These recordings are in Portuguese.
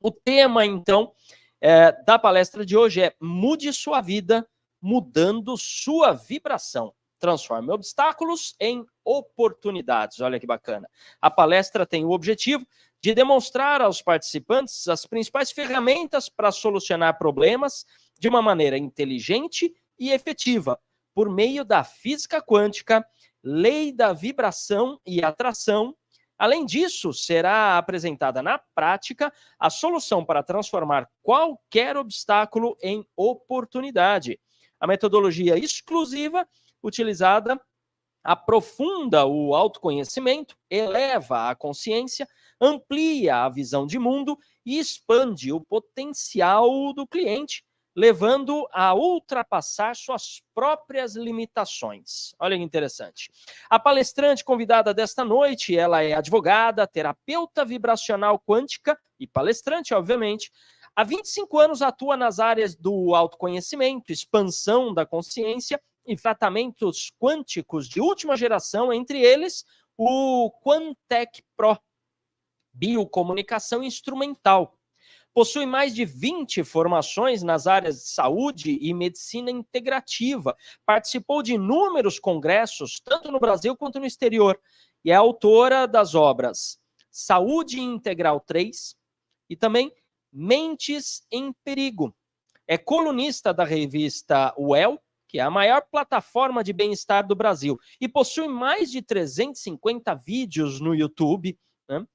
O tema, então, da palestra de hoje é Mude sua vida, mudando sua vibração. Transforme obstáculos em oportunidades. Olha que bacana. A palestra tem o objetivo de demonstrar aos participantes as principais ferramentas para solucionar problemas de uma maneira inteligente e efetiva, por meio da física quântica, lei da vibração e atração. Além disso, será apresentada na prática a solução para transformar qualquer obstáculo em oportunidade. A metodologia exclusiva utilizada aprofunda o autoconhecimento, eleva a consciência, amplia a visão de mundo e expande o potencial do cliente, levando a ultrapassar suas próprias limitações. Olha que interessante. A palestrante convidada desta noite, ela é advogada, terapeuta vibracional quântica e palestrante, obviamente. Há 25 anos atua nas áreas do autoconhecimento, expansão da consciência e tratamentos quânticos de última geração, entre eles o Quantec Pro, biocomunicação instrumental. Possui mais de 20 formações nas áreas de saúde e medicina integrativa. Participou de inúmeros congressos, tanto no Brasil quanto no exterior. E é autora das obras Saúde Integral 3 e também Mentes em Perigo. É colunista da revista Well, que é a maior plataforma de bem-estar do Brasil. E possui mais de 350 vídeos no YouTube, né?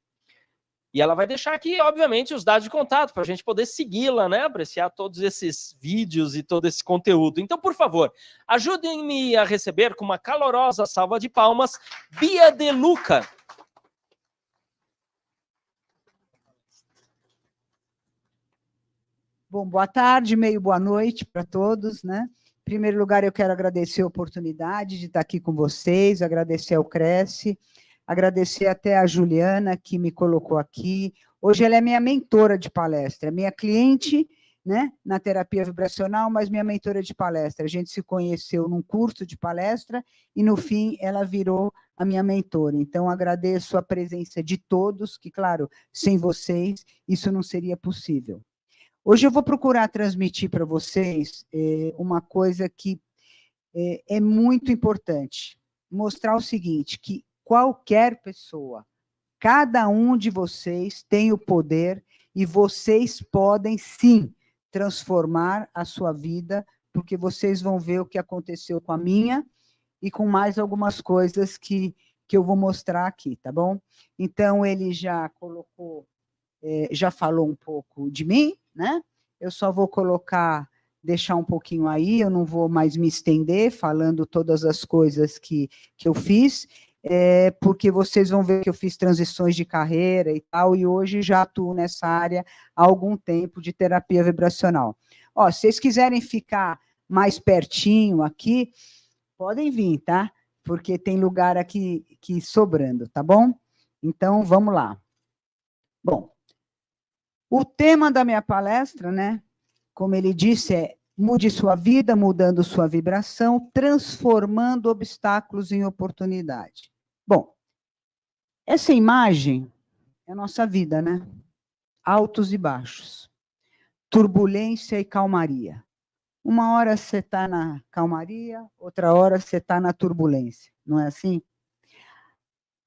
E ela vai deixar aqui, obviamente, os dados de contato para a gente poder segui-la, né? Apreciar todos esses vídeos e todo esse conteúdo. Então, por favor, ajudem-me a receber com uma calorosa salva de palmas Bia De Luca. Bom, boa tarde, meio boa noite para todos, né? Em primeiro lugar, eu quero agradecer a oportunidade de estar aqui com vocês, agradecer ao Cresce, agradecer até a Juliana, que me colocou aqui. Hoje ela é minha mentora de palestra, minha cliente, né, na terapia vibracional, mas minha mentora de palestra. A gente se conheceu num curso de palestra e, no fim, ela virou a minha mentora. Então, agradeço a presença de todos, que, claro, sem vocês, isso não seria possível. Hoje eu vou procurar transmitir para vocês uma coisa que é muito importante. Mostrar o seguinte, que qualquer pessoa, cada um de vocês tem o poder e vocês podem, sim, transformar a sua vida, porque vocês vão ver o que aconteceu com a minha e com mais algumas coisas que eu vou mostrar aqui, tá bom? Então, ele já colocou, já falou um pouco de mim, né? Eu só vou colocar, deixar um pouquinho aí, eu não vou mais me estender falando todas as coisas que eu fiz, porque vocês vão ver que eu fiz transições de carreira e tal, e hoje já atuo nessa área há algum tempo de terapia vibracional. Ó, se vocês quiserem ficar mais pertinho aqui, podem vir, tá? Porque tem lugar aqui sobrando, tá bom? Então, vamos lá. Bom, o tema da minha palestra, né, como ele disse, é mude sua vida, mudando sua vibração, transformando obstáculos em oportunidade. Bom, essa imagem é a nossa vida, né? Altos e baixos, turbulência e calmaria. Uma hora você está na calmaria, outra hora você está na turbulência, não é assim?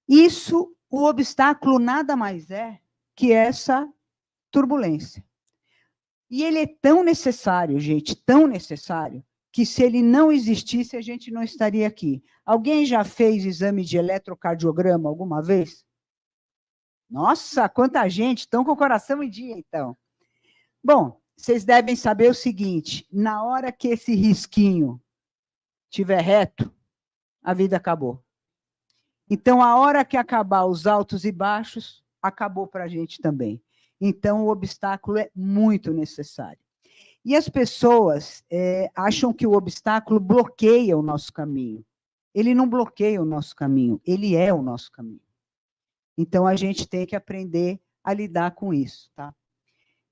Isso, o obstáculo nada mais é que essa turbulência. E ele é tão necessário, gente, tão necessário, que se ele não existisse, a gente não estaria aqui. Alguém já fez exame de eletrocardiograma alguma vez? Nossa, quanta gente! Estão com o coração em dia, então. Bom, vocês devem saber o seguinte, na hora que esse risquinho estiver reto, a vida acabou. Então, a hora que acabar os altos e baixos, acabou para a gente também. Então, o obstáculo é muito necessário. E as pessoas acham que o obstáculo bloqueia o nosso caminho. Ele não bloqueia o nosso caminho, ele é o nosso caminho. Então, a gente tem que aprender a lidar com isso, tá?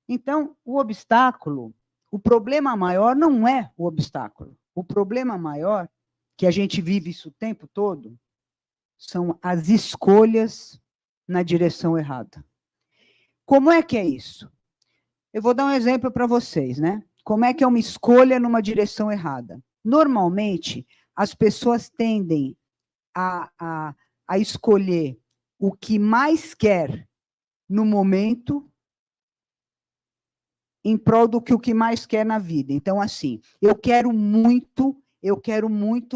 Então, o obstáculo, o problema maior não é o obstáculo. O problema maior, que a gente vive isso o tempo todo, são as escolhas na direção errada. Como é que é isso? Eu vou dar um exemplo para vocês, né? Como é que é uma escolha numa direção errada? Normalmente, as pessoas tendem a escolher o que mais quer no momento em prol do que o que mais quer na vida. Então, assim, eu quero muito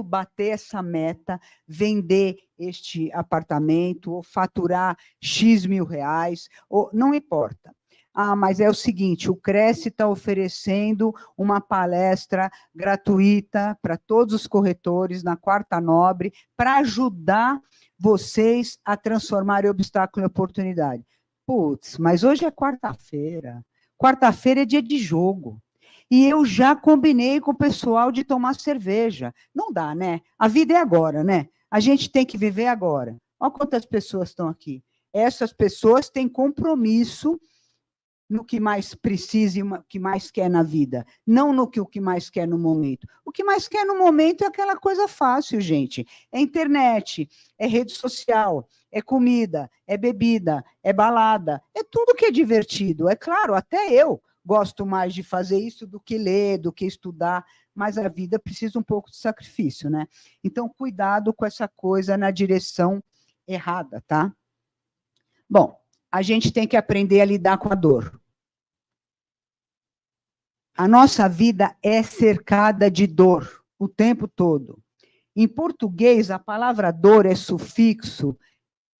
bater essa meta, vender este apartamento, ou faturar X mil reais, ou não importa. Ah, mas é o seguinte, o Cresce está oferecendo uma palestra gratuita para todos os corretores na Quarta Nobre, para ajudar vocês a transformarem obstáculo em oportunidade. Putz, mas hoje é quarta-feira. Quarta-feira é dia de jogo. E eu já combinei com o pessoal de tomar cerveja. Não dá, né? A vida é agora, né? A gente tem que viver agora. Olha quantas pessoas estão aqui. Essas pessoas têm compromisso no que mais precisa e o que mais quer na vida, não no que o que mais quer no momento. O que mais quer no momento é aquela coisa fácil, gente. É internet, é rede social, é comida, é bebida, é balada, é tudo que é divertido. É claro, até eu gosto mais de fazer isso do que ler, do que estudar, mas a vida precisa um pouco de sacrifício, né? Então, cuidado com essa coisa na direção errada, tá? Bom, a gente tem que aprender a lidar com a dor. A nossa vida é cercada de dor o tempo todo. Em português, a palavra dor é sufixo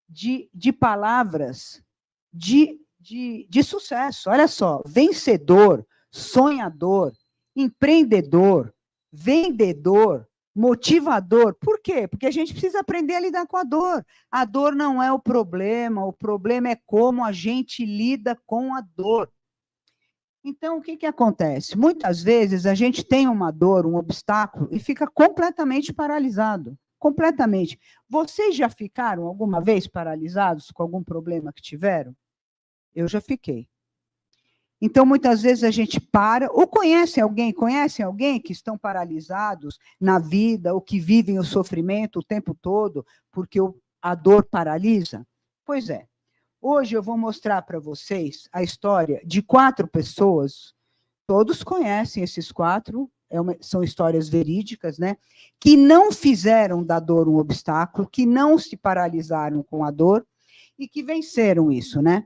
de palavras de sucesso. Olha só, vencedor, sonhador, empreendedor, vendedor, motivador. Por quê? Porque a gente precisa aprender a lidar com a dor. A dor não é o problema é como a gente lida com a dor. Então, o que acontece? Muitas vezes a gente tem uma dor, um obstáculo, e fica completamente paralisado. Completamente. Vocês já ficaram alguma vez paralisados com algum problema que tiveram? Eu já fiquei. Então, muitas vezes a gente para, ou conhecem alguém que estão paralisados na vida, ou que vivem o sofrimento o tempo todo, porque a dor paralisa? Pois é. Hoje eu vou mostrar para vocês a história de 4 pessoas, todos conhecem esses 4, são histórias verídicas, né? Que não fizeram da dor um obstáculo, que não se paralisaram com a dor e que venceram isso, né?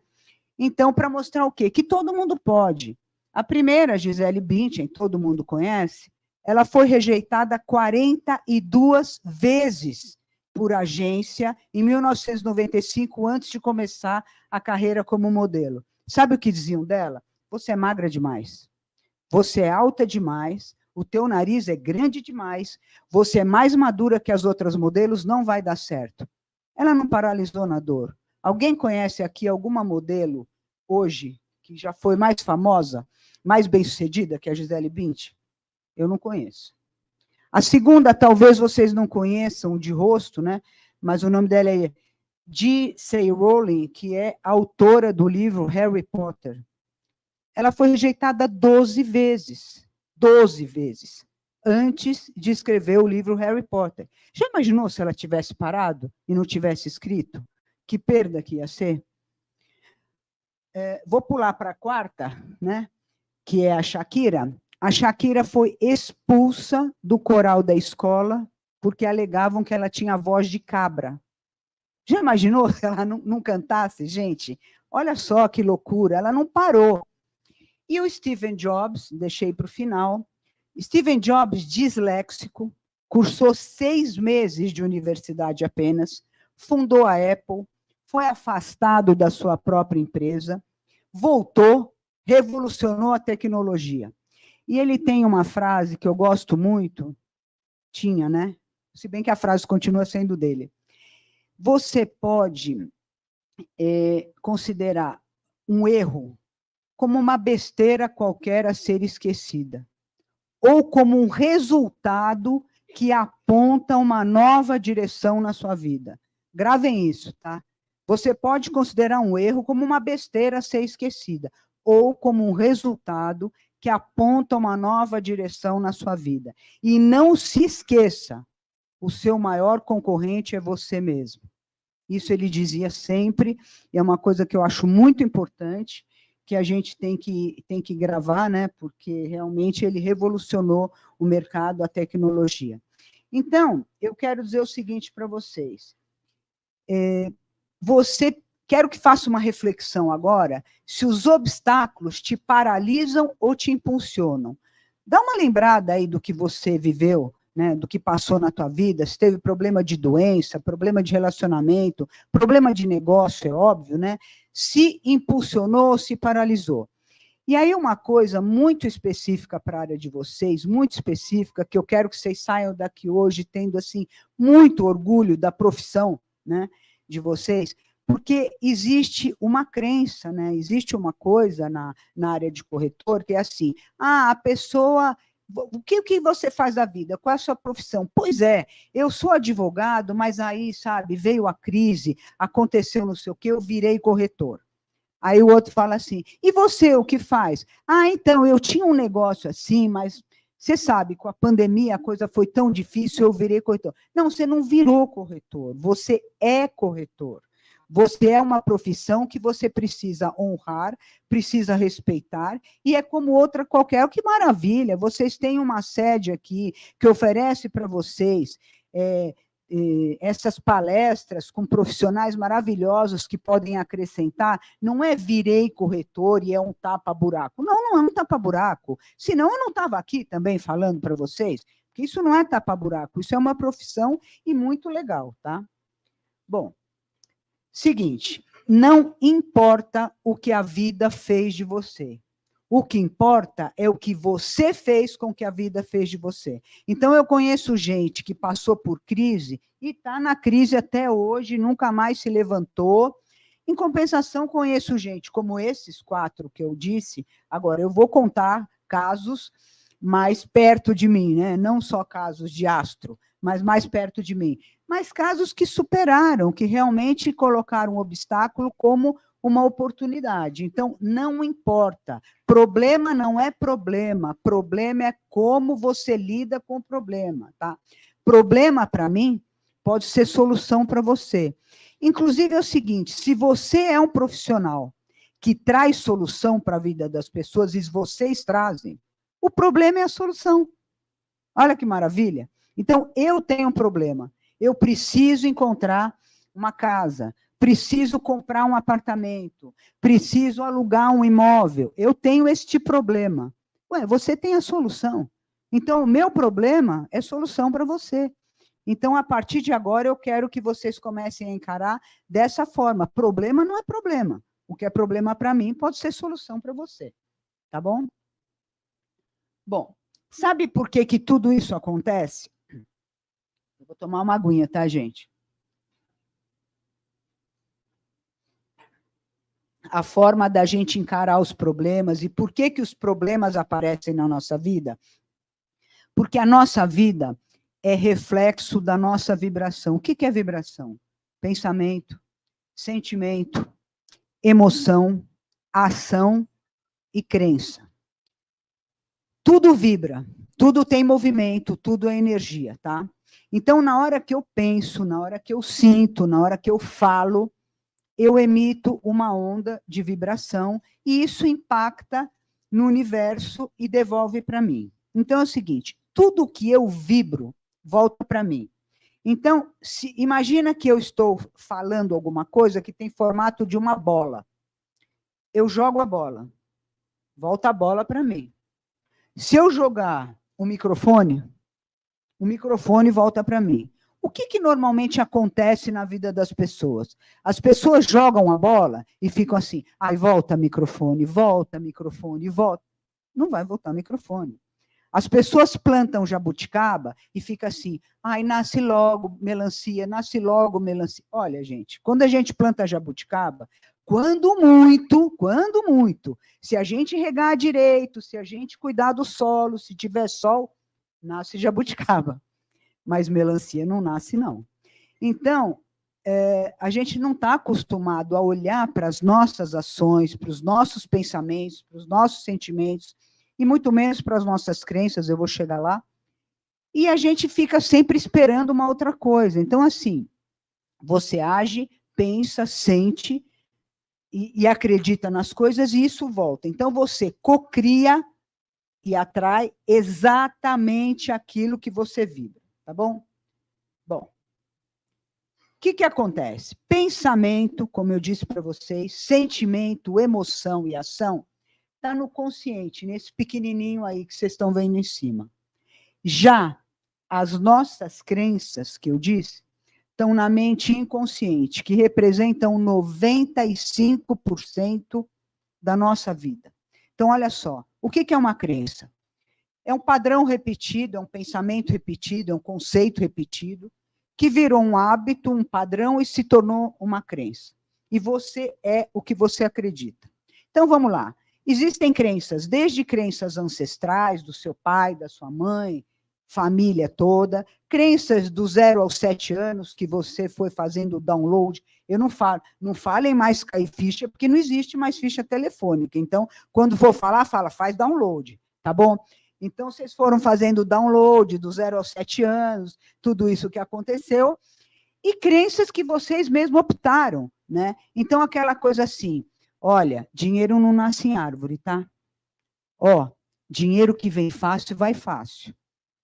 Então, para mostrar o quê? Que todo mundo pode. A primeira, Gisele Bündchen, todo mundo conhece, ela foi rejeitada 42 vezes por agência em 1995, antes de começar a carreira como modelo. Sabe o que diziam dela? Você é magra demais, você é alta demais, o teu nariz é grande demais, você é mais madura que as outras modelos, não vai dar certo. Ela não paralisou na dor. Alguém conhece aqui alguma modelo hoje que já foi mais famosa, mais bem-sucedida que a Gisele Bündchen? Eu não conheço. A segunda, talvez vocês não conheçam de rosto, né? Mas o nome dela é J.K. Rowling, que é autora do livro Harry Potter. Ela foi rejeitada 12 vezes, antes de escrever o livro Harry Potter. Já imaginou se ela tivesse parado e não tivesse escrito? Que perda que ia ser? Vou pular para a quarta, né? Que é a Shakira. A Shakira foi expulsa do coral da escola porque alegavam que ela tinha voz de cabra. Já imaginou se ela não cantasse, gente? Olha só que loucura, ela não parou. E o Steve Jobs, deixei para o final, Steve Jobs, disléxico, cursou 6 meses de universidade apenas, fundou a Apple, foi afastado da sua própria empresa, voltou, revolucionou a tecnologia. E ele tem uma frase que eu gosto muito, tinha, né? Se bem que a frase continua sendo dele. Você pode considerar um erro como uma besteira qualquer a ser esquecida, ou como um resultado que aponta uma nova direção na sua vida. Gravem isso, tá? Você pode considerar um erro como uma besteira a ser esquecida, ou como um resultado que aponta uma nova direção na sua vida. E não se esqueça, o seu maior concorrente é você mesmo. Isso ele dizia sempre, e é uma coisa que eu acho muito importante, que a gente tem que gravar, né? Porque realmente ele revolucionou o mercado, a tecnologia. Então, eu quero dizer o seguinte para vocês. Quero que faça uma reflexão agora, se os obstáculos te paralisam ou te impulsionam. Dá uma lembrada aí do que você viveu, né, do que passou na tua vida, se teve problema de doença, problema de relacionamento, problema de negócio, é óbvio, né? Se impulsionou ou se paralisou. E aí uma coisa muito específica para a área de vocês, muito específica, que eu quero que vocês saiam daqui hoje tendo assim muito orgulho da profissão, né, de vocês, porque existe uma crença, né, existe uma coisa na área de corretor que é assim, a pessoa... O que você faz da vida? Qual é a sua profissão? Pois é, eu sou advogado, mas aí, sabe, veio a crise, aconteceu não sei o quê, eu virei corretor. Aí o outro fala assim, e você, o que faz? Então, eu tinha um negócio assim, mas você sabe, com a pandemia a coisa foi tão difícil, eu virei corretor. Não, você não virou corretor, você é corretor. Você é uma profissão que você precisa honrar, precisa respeitar, e é como outra qualquer. Que maravilha, vocês têm uma sede aqui que oferece para vocês essas palestras com profissionais maravilhosos que podem acrescentar. Não é virei corretor e é um tapa-buraco. Não é um tapa-buraco. Senão eu não estava aqui também falando para vocês, que isso não é tapa-buraco, isso é uma profissão e muito legal, tá? Bom, seguinte, não importa o que a vida fez de você. O que importa é o que você fez com que a vida fez de você. Então, eu conheço gente que passou por crise e está na crise até hoje, nunca mais se levantou. Em compensação, conheço gente como esses 4 que eu disse. Agora, eu vou contar casos mais perto de mim, né? Não só casos de astro, mas mais perto de mim. Mas casos que superaram, que realmente colocaram um obstáculo como uma oportunidade. Então, não importa. Problema não é problema. Problema é como você lida com o problema, tá? Problema, para mim, pode ser solução para você. Inclusive, é o seguinte, se você é um profissional que traz solução para a vida das pessoas, e vocês trazem, o problema é a solução. Olha que maravilha. Então, eu tenho um problema. Eu preciso encontrar uma casa, preciso comprar um apartamento, preciso alugar um imóvel. Eu tenho este problema. Ué, você tem a solução. Então, o meu problema é solução para você. Então, a partir de agora, eu quero que vocês comecem a encarar dessa forma. Problema não é problema. O que é problema para mim pode ser solução para você. Tá bom? Bom, sabe por que tudo isso acontece? Eu vou tomar uma aguinha, tá, gente? A forma da gente encarar os problemas e por que os problemas aparecem na nossa vida? Porque a nossa vida é reflexo da nossa vibração. O que é vibração? Pensamento, sentimento, emoção, ação e crença. Tudo vibra, tudo tem movimento, tudo é energia, tá? Então, na hora que eu penso, na hora que eu sinto, na hora que eu falo, eu emito uma onda de vibração e isso impacta no universo e devolve para mim. Então, é o seguinte, tudo que eu vibro volta para mim. Então, imagina que eu estou falando alguma coisa que tem formato de uma bola. Eu jogo a bola, volta a bola para mim. Se eu jogar o microfone volta para mim. O que normalmente acontece na vida das pessoas? As pessoas jogam a bola e ficam assim, volta microfone, volta microfone, volta. Não vai voltar microfone. As pessoas plantam jabuticaba e fica assim, nasce logo melancia, nasce logo melancia. Olha, gente, quando a gente planta jabuticaba, quando muito, se a gente regar direito, se a gente cuidar do solo, se tiver sol, nasce jabuticaba. Mas melancia não nasce, não. Então, a gente não está acostumado a olhar para as nossas ações, para os nossos pensamentos, para os nossos sentimentos, e muito menos para as nossas crenças, eu vou chegar lá, e a gente fica sempre esperando uma outra coisa. Então, assim, você age, pensa, sente, e acredita nas coisas, e isso volta. Então, você cocria e atrai exatamente aquilo que você vibra, tá bom? Bom, o que acontece? Pensamento, como eu disse para vocês, sentimento, emoção e ação, está no consciente, nesse pequenininho aí que vocês estão vendo em cima. Já as nossas crenças, que eu disse, estão na mente inconsciente, que representam 95% da nossa vida. Então, olha só, o que é uma crença? É um padrão repetido, é um pensamento repetido, é um conceito repetido, que virou um hábito, um padrão e se tornou uma crença. E você é o que você acredita. Então, vamos lá. Existem crenças, desde crenças ancestrais, do seu pai, da sua mãe, família toda, crenças do 0 aos 7 anos, que você foi fazendo o download. Eu não falo, não falem mais cair ficha, porque não existe mais ficha telefônica. Então, quando for falar, faz download, tá bom? Então, vocês foram fazendo o download do 0 aos 7 anos, tudo isso que aconteceu, e crenças que vocês mesmos optaram, né? Então, aquela coisa assim, olha, dinheiro não nasce em árvore, tá? Ó, dinheiro que vem fácil, vai fácil.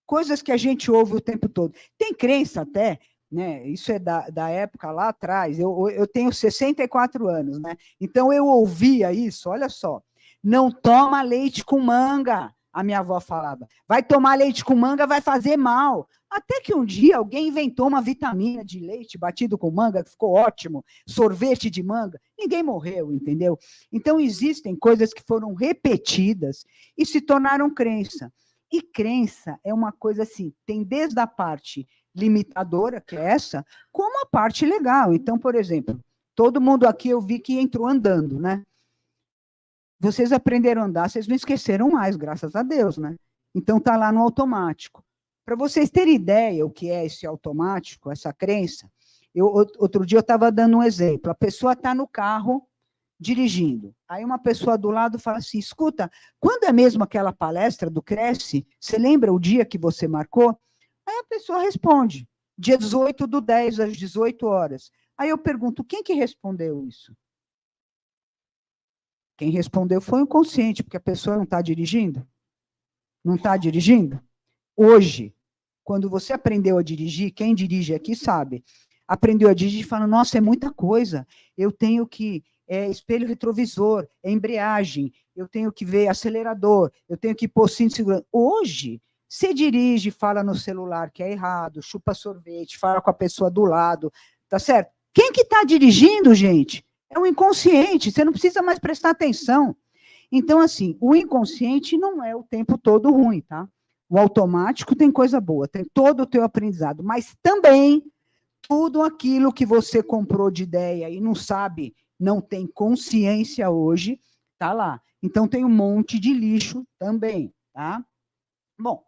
Coisas que a gente ouve o tempo todo. Tem crença até, né? Isso é da época lá atrás. Eu tenho 64 anos, né? Então eu ouvia isso, olha só. Não toma leite com manga, a minha avó falava. Vai tomar leite com manga, vai fazer mal. Até que um dia alguém inventou uma vitamina de leite batido com manga, que ficou ótimo, sorvete de manga. Ninguém morreu, entendeu? Então existem coisas que foram repetidas e se tornaram crença. E crença é uma coisa assim, tem desde a parte limitadora, que é essa, como a parte legal. Então, por exemplo, todo mundo aqui eu vi que entrou andando, né? Vocês aprenderam a andar, vocês não esqueceram mais, graças a Deus, né? Então, está lá no automático. Para vocês terem ideia o que é esse automático, essa crença, outro dia eu estava dando um exemplo. A pessoa está no carro, dirigindo. Aí uma pessoa do lado fala assim, escuta, quando é mesmo aquela palestra do Cresce? Você lembra o dia que você marcou? Aí a pessoa responde, dia 18/10, às 18 horas. Aí eu pergunto, quem que respondeu isso? Quem respondeu foi o consciente, porque a pessoa não está dirigindo. Não está dirigindo? Hoje, quando você aprendeu a dirigir, quem dirige aqui sabe, aprendeu a dirigir e fala, nossa, é muita coisa, eu tenho que espelho retrovisor, embreagem, eu tenho que ver acelerador, eu tenho que pôr cinto de segurança. Hoje, você dirige, fala no celular que é errado, chupa sorvete, fala com a pessoa do lado, tá certo? Quem que está dirigindo, gente? É o inconsciente, você não precisa mais prestar atenção. Então, assim, o inconsciente não é o tempo todo ruim, tá? O automático tem coisa boa, tem todo o teu aprendizado, mas também tudo aquilo que você comprou de ideia e não sabe, não tem consciência hoje, tá lá. Então, tem um monte de lixo também, tá? Bom,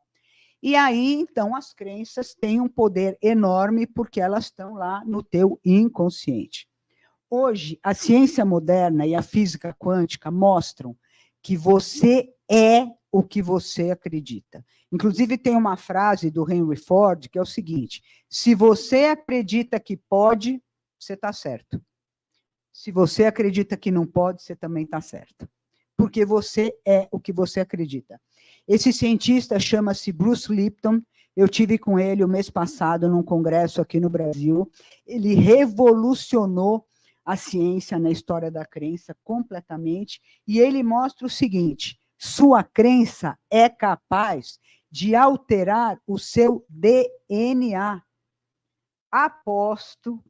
e aí, então, as crenças têm um poder enorme porque elas estão lá no teu inconsciente. Hoje, a ciência moderna e a física quântica mostram que você é o que você acredita. Inclusive, tem uma frase do Henry Ford que é o seguinte, se você acredita que pode, você está certo. Se você acredita que não pode, você também está certo. Porque você é o que você acredita. Esse cientista chama-se Bruce Lipton, eu tive com ele o mês passado num congresso aqui no Brasil, ele revolucionou a ciência na história da crença completamente, e ele mostra o seguinte, sua crença é capaz de alterar o seu DNA. Aposto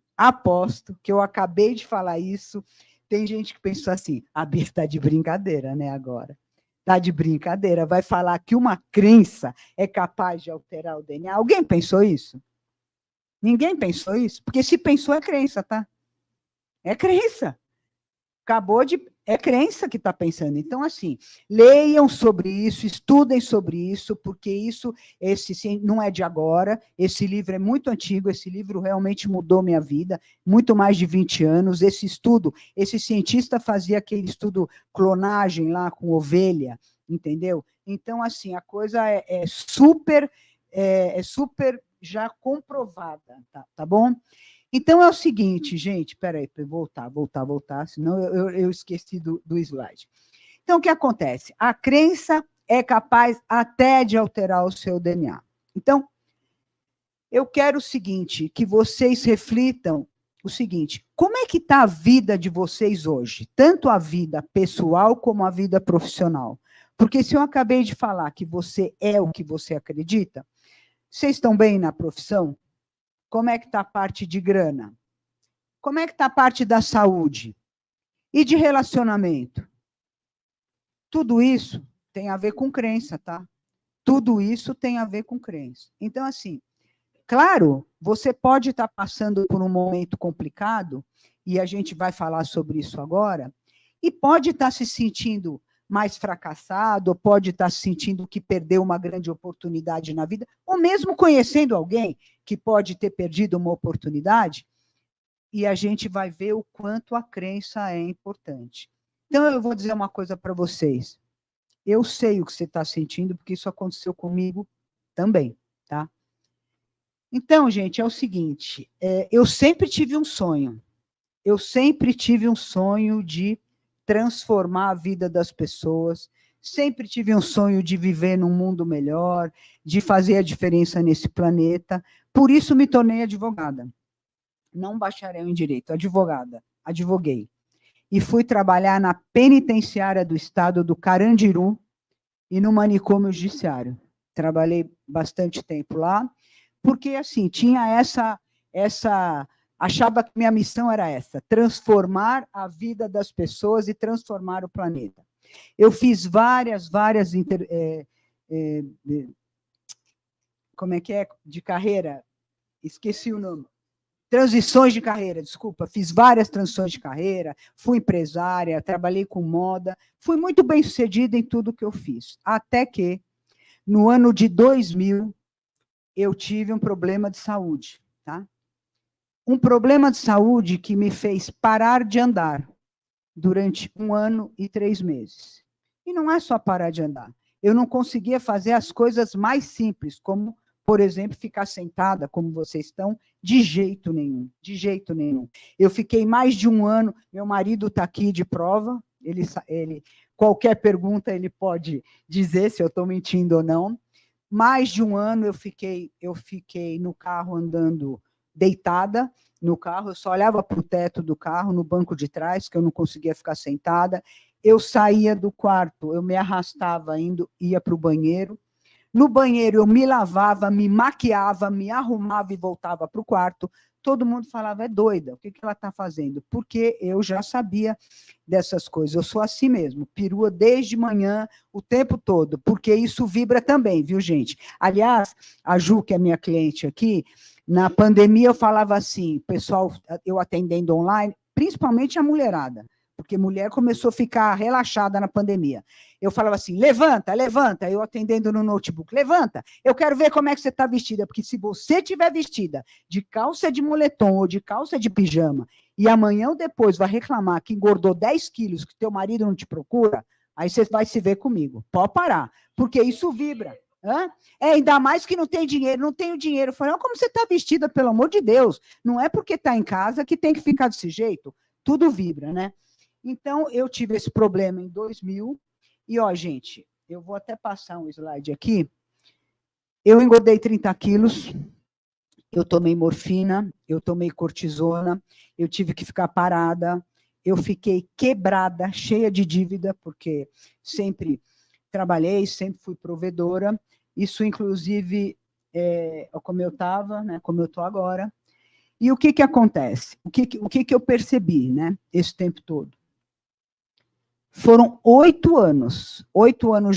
que eu acabei de falar isso, tem gente que pensou assim, a Bia está de brincadeira, né, agora. Está de brincadeira, vai falar que uma crença é capaz de alterar o DNA. Alguém pensou isso? Ninguém pensou isso? Porque se pensou é crença, tá? É crença. Acabou de... É crença que está pensando. Então, assim, leiam sobre isso, estudem sobre isso, porque isso não é de agora, esse livro é muito antigo, esse livro realmente mudou minha vida, muito mais de 20 anos. Esse estudo, esse cientista fazia aquele estudo clonagem lá com ovelha, entendeu? Então, assim, a coisa é super já comprovada, tá bom? Então, é o seguinte, gente, peraí, voltar, senão eu esqueci do slide. Então, o que acontece? A crença é capaz até de alterar o seu DNA. Então, eu quero o seguinte, que vocês reflitam o seguinte, como é que está a vida de vocês hoje? Tanto a vida pessoal como a vida profissional. Porque se eu acabei de falar que você é o que você acredita, vocês estão bem na profissão? Como é que está a parte de grana? Como é que está a parte da saúde? E de relacionamento? Tudo isso tem a ver com crença, tá? Tudo isso tem a ver com crença. Então, assim, claro, você pode estar passando por um momento complicado, e a gente vai falar sobre isso agora, e pode estar se sentindo mais fracassado, ou pode estar se sentindo que perdeu uma grande oportunidade na vida, ou mesmo conhecendo alguém que pode ter perdido uma oportunidade, e a gente vai ver o quanto a crença é importante. Então, eu vou dizer uma coisa para vocês. Eu sei o que você está sentindo, porque isso aconteceu comigo também, tá? Então, gente, é o seguinte, eu sempre tive um sonho. Eu sempre tive um sonho de transformar a vida das pessoas, sempre tive um sonho de viver num mundo melhor, de fazer a diferença nesse planeta. Por isso me tornei advogada. Não bacharel em direito, advogada. Advoguei. E fui trabalhar na penitenciária do estado do Carandiru e no manicômio judiciário. Trabalhei bastante tempo lá, porque, assim, tinha achava que minha missão era essa, transformar a vida das pessoas e transformar o planeta. Eu fiz várias como é que é, de carreira? Esqueci o nome. Transições de carreira, desculpa, fiz várias transições de carreira, fui empresária, trabalhei com moda, fui muito bem-sucedida em tudo que eu fiz, até que, no ano de 2000, eu tive um problema de saúde, tá? Um problema de saúde que me fez parar de andar durante 1 ano e 3 meses. E não é só parar de andar, eu não conseguia fazer as coisas mais simples, como, por exemplo, ficar sentada, como vocês estão, de jeito nenhum, de jeito nenhum. Eu fiquei mais de 1 ano, meu marido está aqui de prova, ele qualquer pergunta ele pode dizer se eu estou mentindo ou não. Mais de 1 ano eu fiquei no carro andando deitada no carro, eu só olhava para o teto do carro, no banco de trás, que eu não conseguia ficar sentada. Eu saía do quarto, eu me arrastava, ia para o banheiro. No banheiro eu me lavava, me maquiava, me arrumava e voltava para o quarto. Todo mundo falava, é doida, o que ela está fazendo? Porque eu já sabia dessas coisas, eu sou assim mesmo, perua desde manhã, o tempo todo, porque isso vibra também, viu, gente? Aliás, a Ju, que é minha cliente aqui, na pandemia eu falava assim, pessoal, eu atendendo online, principalmente a mulherada, porque mulher começou a ficar relaxada na pandemia. Eu falava assim, levanta, levanta, eu atendendo no notebook, levanta, eu quero ver como é que você está vestida, porque se você estiver vestida de calça de moletom ou de calça de pijama, e amanhã ou depois vai reclamar que engordou 10 quilos, que teu marido não te procura, aí você vai se ver comigo. Pode parar, porque isso vibra. Ainda mais que não tem dinheiro, não tenho dinheiro. Eu falei, como você está vestida, pelo amor de Deus, não é porque está em casa que tem que ficar desse jeito, tudo vibra, né? Então, eu tive esse problema em 2000, e, ó, gente, eu vou até passar um slide aqui, eu engordei 30 quilos, eu tomei morfina, eu tomei cortisona, eu tive que ficar parada, eu fiquei quebrada, cheia de dívida, porque sempre trabalhei, sempre fui provedora, isso, inclusive, como eu estava, né, como eu estou agora. E o que acontece? O que eu percebi, né, esse tempo todo? Foram 8 anos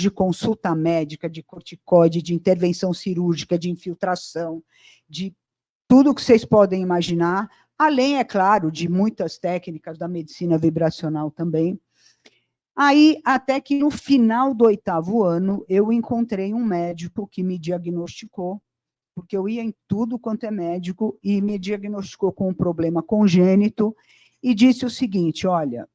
de consulta médica, de corticoide, de intervenção cirúrgica, de infiltração, de tudo que vocês podem imaginar, além, é claro, de muitas técnicas da medicina vibracional também. Aí, até que no final do 8º ano, eu encontrei um médico que me diagnosticou, porque eu ia em tudo quanto é médico, e me diagnosticou com um problema congênito, e disse o seguinte, olha,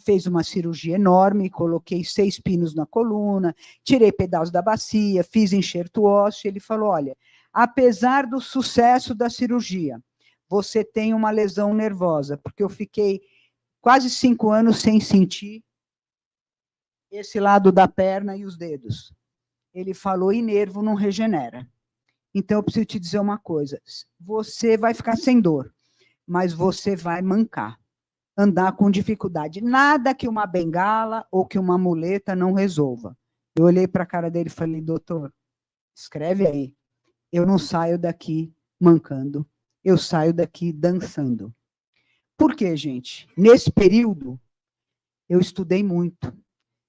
fez uma cirurgia enorme, coloquei 6 pinos na coluna, tirei pedaços da bacia, fiz enxerto ósseo, ele falou, olha, apesar do sucesso da cirurgia, você tem uma lesão nervosa, porque eu fiquei quase 5 anos sem sentir esse lado da perna e os dedos. Ele falou, e nervo não regenera. Então, eu preciso te dizer uma coisa, você vai ficar sem dor, mas você vai mancar, andar com dificuldade. Nada que uma bengala ou que uma muleta não resolva. Eu olhei para a cara dele e falei, doutor, escreve aí, eu não saio daqui mancando, eu saio daqui dançando. Por quê, gente? Nesse período, eu estudei muito.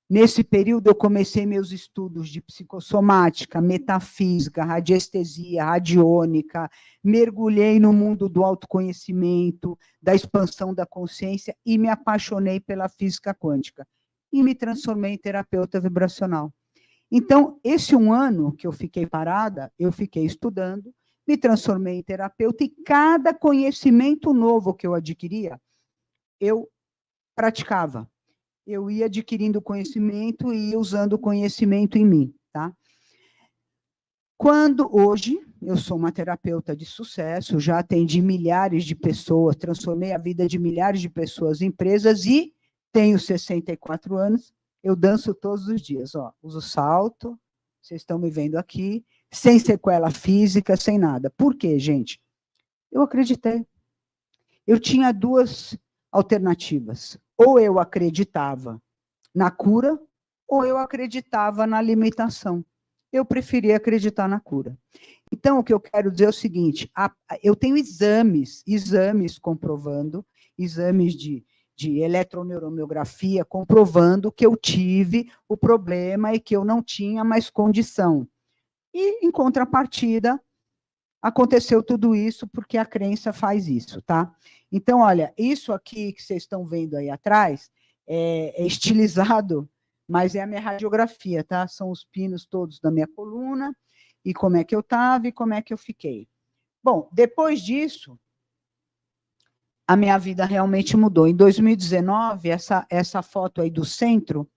Nesse período, eu comecei meus estudos de psicossomática, metafísica, radiestesia, radiônica, mergulhei no mundo do autoconhecimento, da expansão da consciência e me apaixonei pela física quântica. E me transformei em terapeuta vibracional. Então, esse 1 ano que eu fiquei parada, eu fiquei estudando, me transformei em terapeuta e cada conhecimento novo que eu adquiria, eu praticava. Eu ia adquirindo conhecimento e ia usando o conhecimento em mim, tá? Quando hoje eu sou uma terapeuta de sucesso, já atendi milhares de pessoas, transformei a vida de milhares de pessoas em empresas e tenho 64 anos, eu danço todos os dias, ó, uso salto, vocês estão me vendo aqui, sem sequela física, sem nada. Por quê, gente? Eu acreditei. Eu tinha 2 alternativas. Ou eu acreditava na cura, ou eu acreditava na limitação. Eu preferia acreditar na cura. Então, o que eu quero dizer é o seguinte, eu tenho exames comprovando, exames de eletroneuromiografia, comprovando que eu tive o problema e que eu não tinha mais condição. E, em contrapartida, aconteceu tudo isso porque a crença faz isso, tá? Então, olha, isso aqui que vocês estão vendo aí atrás é estilizado, mas é a minha radiografia, tá? São os pinos todos da minha coluna, e como é que eu estava e como é que eu fiquei. Bom, depois disso, a minha vida realmente mudou. Em 2019, essa foto aí do centro,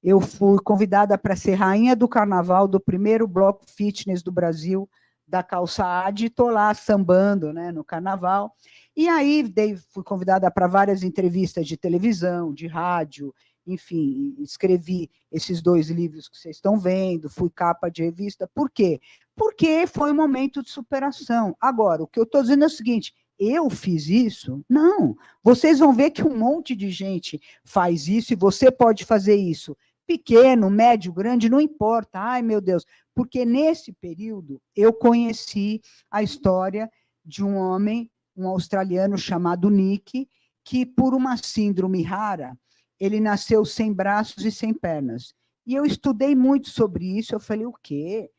eu fui convidada para ser rainha do carnaval do primeiro bloco fitness do Brasil, da Calça Adi, estou lá sambando, né, no carnaval. E aí fui convidada para várias entrevistas de televisão, de rádio, enfim, escrevi esses 2 livros que vocês estão vendo, fui capa de revista. Por quê? Porque foi um momento de superação. Agora, o que eu estou dizendo é o seguinte, eu fiz isso? Não. Vocês vão ver que um monte de gente faz isso e você pode fazer isso. Pequeno, médio, grande, não importa. Ai, meu Deus. Porque nesse período eu conheci a história de um homem, um australiano chamado Nick, que por uma síndrome rara, ele nasceu sem braços e sem pernas. E eu estudei muito sobre isso, eu falei, o quê?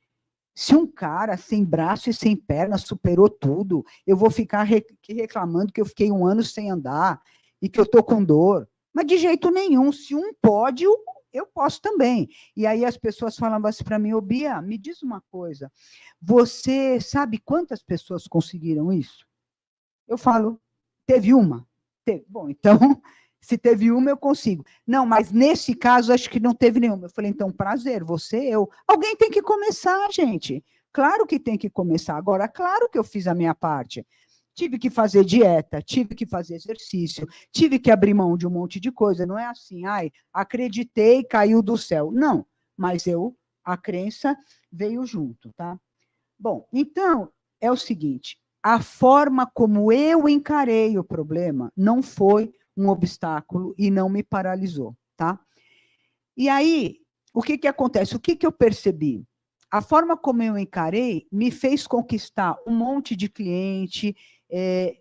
Se um cara sem braço e sem perna superou tudo, eu vou ficar aqui reclamando que eu fiquei 1 ano sem andar e que eu estou com dor. Mas de jeito nenhum, se um pode, eu posso também. E aí as pessoas falavam assim para mim, ô Bia, me diz uma coisa, você sabe quantas pessoas conseguiram isso? Eu falo, teve uma? Teve. Bom, então, se teve uma, eu consigo. Não, mas nesse caso, acho que não teve nenhuma. Eu falei, então, prazer, você, eu. Alguém tem que começar, gente. Claro que tem que começar. Agora, claro que eu fiz a minha parte. Tive que fazer dieta, tive que fazer exercício, tive que abrir mão de um monte de coisa. Não é assim, ai, acreditei, caiu do céu. Não, mas a crença veio junto, tá? Bom, então, é o seguinte, a forma como eu encarei o problema não foi um obstáculo e não me paralisou, tá? E aí, o que acontece? O que eu percebi? A forma como eu encarei me fez conquistar um monte de cliente,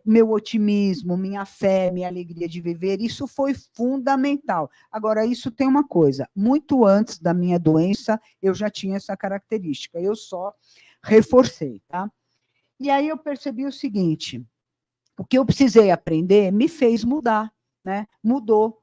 meu otimismo, minha fé, minha alegria de viver, isso foi fundamental. Agora, isso tem uma coisa, muito antes da minha doença, eu já tinha essa característica, eu só reforcei, tá? E aí eu percebi o seguinte, o que eu precisei aprender me fez mudar, né? Mudou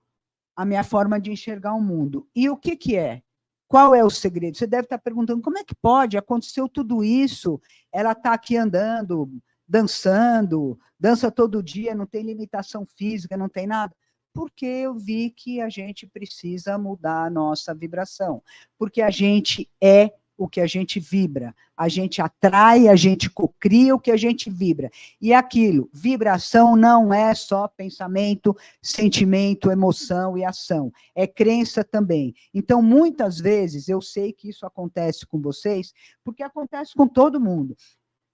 a minha forma de enxergar o mundo. E o que é? Qual é o segredo? Você deve estar perguntando, como é que pode? Aconteceu tudo isso, ela está aqui andando, dançando, dança todo dia, não tem limitação física, não tem nada. Porque eu vi que a gente precisa mudar a nossa vibração, porque a gente é o que a gente vibra. A gente atrai, a gente cocria o que a gente vibra. E aquilo, vibração não é só pensamento, sentimento, emoção e ação. É crença também. Então, muitas vezes, eu sei que isso acontece com vocês, porque acontece com todo mundo.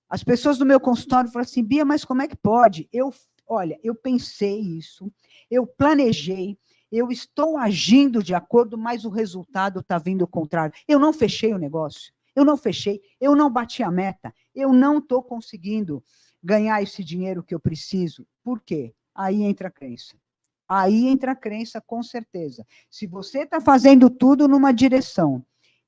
As pessoas do meu consultório falam assim, Bia, mas como é que pode? Olha, eu pensei isso, eu planejei, eu estou agindo de acordo, mas o resultado está vindo ao contrário. Eu não fechei o negócio, eu não fechei, eu não bati a meta, eu não estou conseguindo ganhar esse dinheiro que eu preciso. Por quê? Aí entra a crença. Aí entra a crença, com certeza. Se você está fazendo tudo numa direção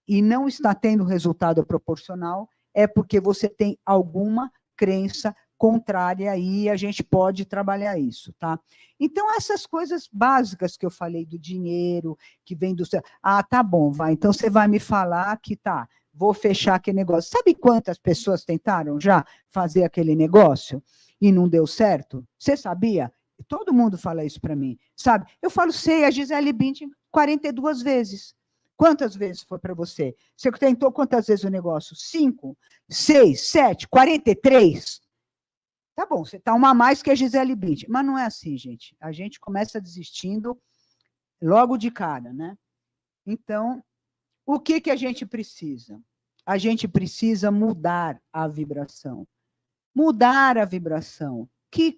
e não está tendo resultado proporcional, é porque você tem alguma crença contrária e a gente pode trabalhar isso, tá? Então, essas coisas básicas que eu falei do dinheiro, que vem do céu. Ah, tá bom, vai. Então, você vai me falar que tá, vou fechar aquele negócio. Sabe quantas pessoas tentaram já fazer aquele negócio e não deu certo? Você sabia? Todo mundo fala isso para mim, sabe? Eu falo, sei, a Gisele Bündchen 42 vezes. Quantas vezes foi para você? Você tentou quantas vezes o negócio? 5, 6, 7, 43? Tá bom, você está uma a mais que a Gisele Bündchen. Mas não é assim, gente. A gente começa desistindo logo de cara, né? Então, o que a gente precisa? A gente precisa mudar a vibração. Mudar a vibração, que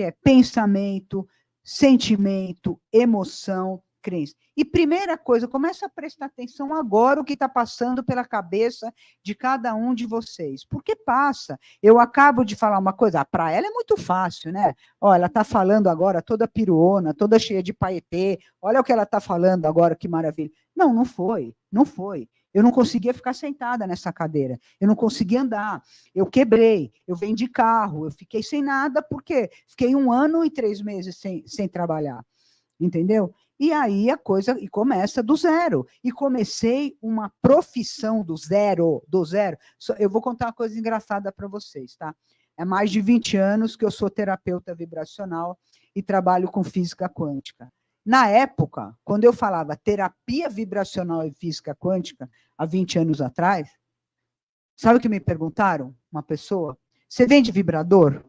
é pensamento, sentimento, emoção, crença. E primeira coisa, começa a prestar atenção agora o que está passando pela cabeça de cada um de vocês. Porque passa. Eu acabo de falar uma coisa, para ela é muito fácil, né? Ó, ela está falando agora toda piruona, toda cheia de paetê. Olha o que ela está falando agora, que maravilha. Não, não foi, não foi. Eu não conseguia ficar sentada nessa cadeira. Eu não conseguia andar. Eu quebrei. Eu vendi carro. Eu fiquei sem nada, porque fiquei 1 ano e 3 meses sem trabalhar. Entendeu? E aí a coisa começa do zero. E comecei uma profissão do zero, do zero. Eu vou contar uma coisa engraçada para vocês, tá? É mais de 20 anos que eu sou terapeuta vibracional e trabalho com física quântica. Na época, quando eu falava terapia vibracional e física quântica, há 20 anos atrás, sabe o que me perguntaram? Uma pessoa, você vende vibrador?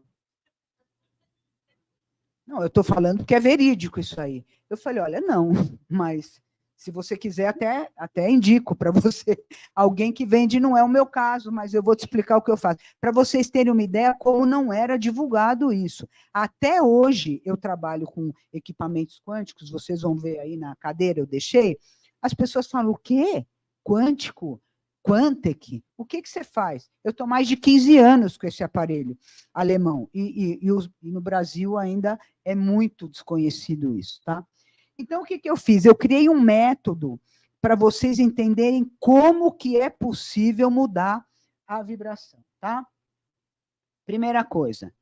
Não, eu estou falando que é verídico isso aí. Eu falei, olha, não, mas se você quiser, até indico para você alguém que vende, não é o meu caso, mas eu vou te explicar o que eu faço. Para vocês terem uma ideia como não era divulgado isso. Até hoje, eu trabalho com equipamentos quânticos, vocês vão ver aí na cadeira, eu deixei, as pessoas falam, o quê? Quântico? Quantec? O que você faz? Eu estou mais de 15 anos com esse aparelho alemão, e no Brasil ainda é muito desconhecido isso, tá? Então, o que eu fiz? Eu criei um método para vocês entenderem como que é possível mudar a vibração, tá? Primeira coisa,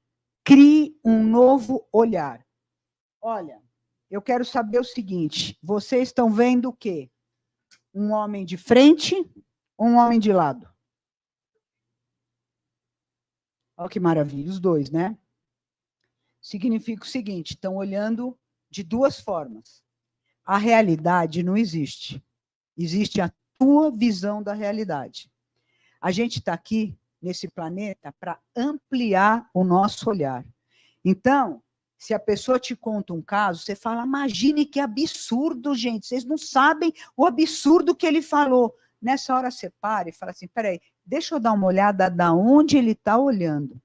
crie um novo olhar. Olha, eu quero saber o seguinte, vocês estão vendo o quê? Um homem de frente ou um homem de lado? Olha que maravilha, os dois, né? Significa o seguinte, estão olhando de duas formas. A realidade não existe. Existe a tua visão da realidade. A gente está aqui, nesse planeta, para ampliar o nosso olhar. Então, se a pessoa te conta um caso, você fala, imagine que absurdo, gente, vocês não sabem o absurdo que ele falou. Nessa hora você para e fala assim, peraí, deixa eu dar uma olhada de onde ele está olhando.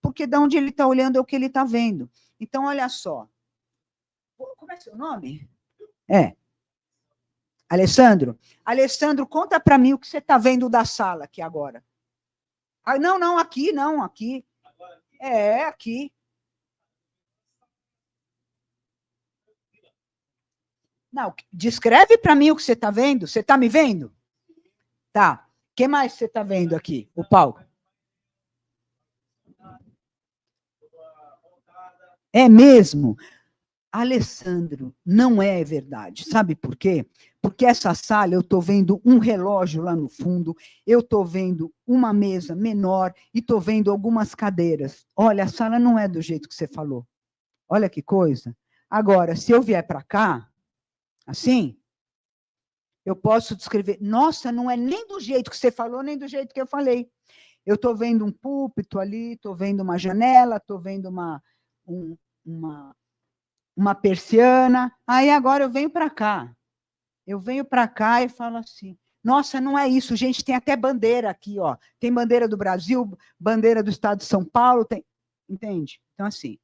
Porque de onde ele está olhando é o que ele está vendo. Então, olha só. Como é seu nome? Alessandro. Alessandro, conta para mim o que você está vendo da sala aqui agora. Ah, não, aqui, não, aqui. É, aqui. Não, descreve para mim o que você está vendo. Você está me vendo? Tá. O que mais você está vendo aqui? O palco. É mesmo? Alessandro, não é verdade. Sabe por quê? Porque essa sala, eu estou vendo um relógio lá no fundo, eu estou vendo uma mesa menor e estou vendo algumas cadeiras. Olha, a sala não é do jeito que você falou. Olha que coisa. Agora, se eu vier para cá, assim, Eu posso descrever, nossa, não é nem do jeito que você falou, nem do jeito que eu falei. Eu estou vendo um púlpito ali, estou vendo uma janela, estou vendo uma persiana, aí agora eu venho para cá. Eu venho para cá e falo assim, nossa, não é isso, gente, tem até bandeira aqui, ó. Tem bandeira do Brasil, bandeira do estado de São Paulo, tem... Entende? Então, assim,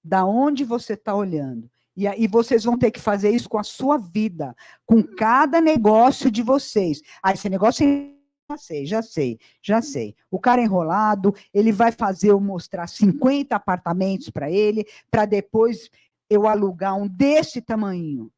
da onde você está olhando? E aí vocês vão ter que fazer isso com a sua vida, com cada negócio de vocês. Ah, esse negócio já sei. O cara enrolado, ele vai fazer eu mostrar 50 apartamentos para ele, para depois eu alugar um desse tamanho.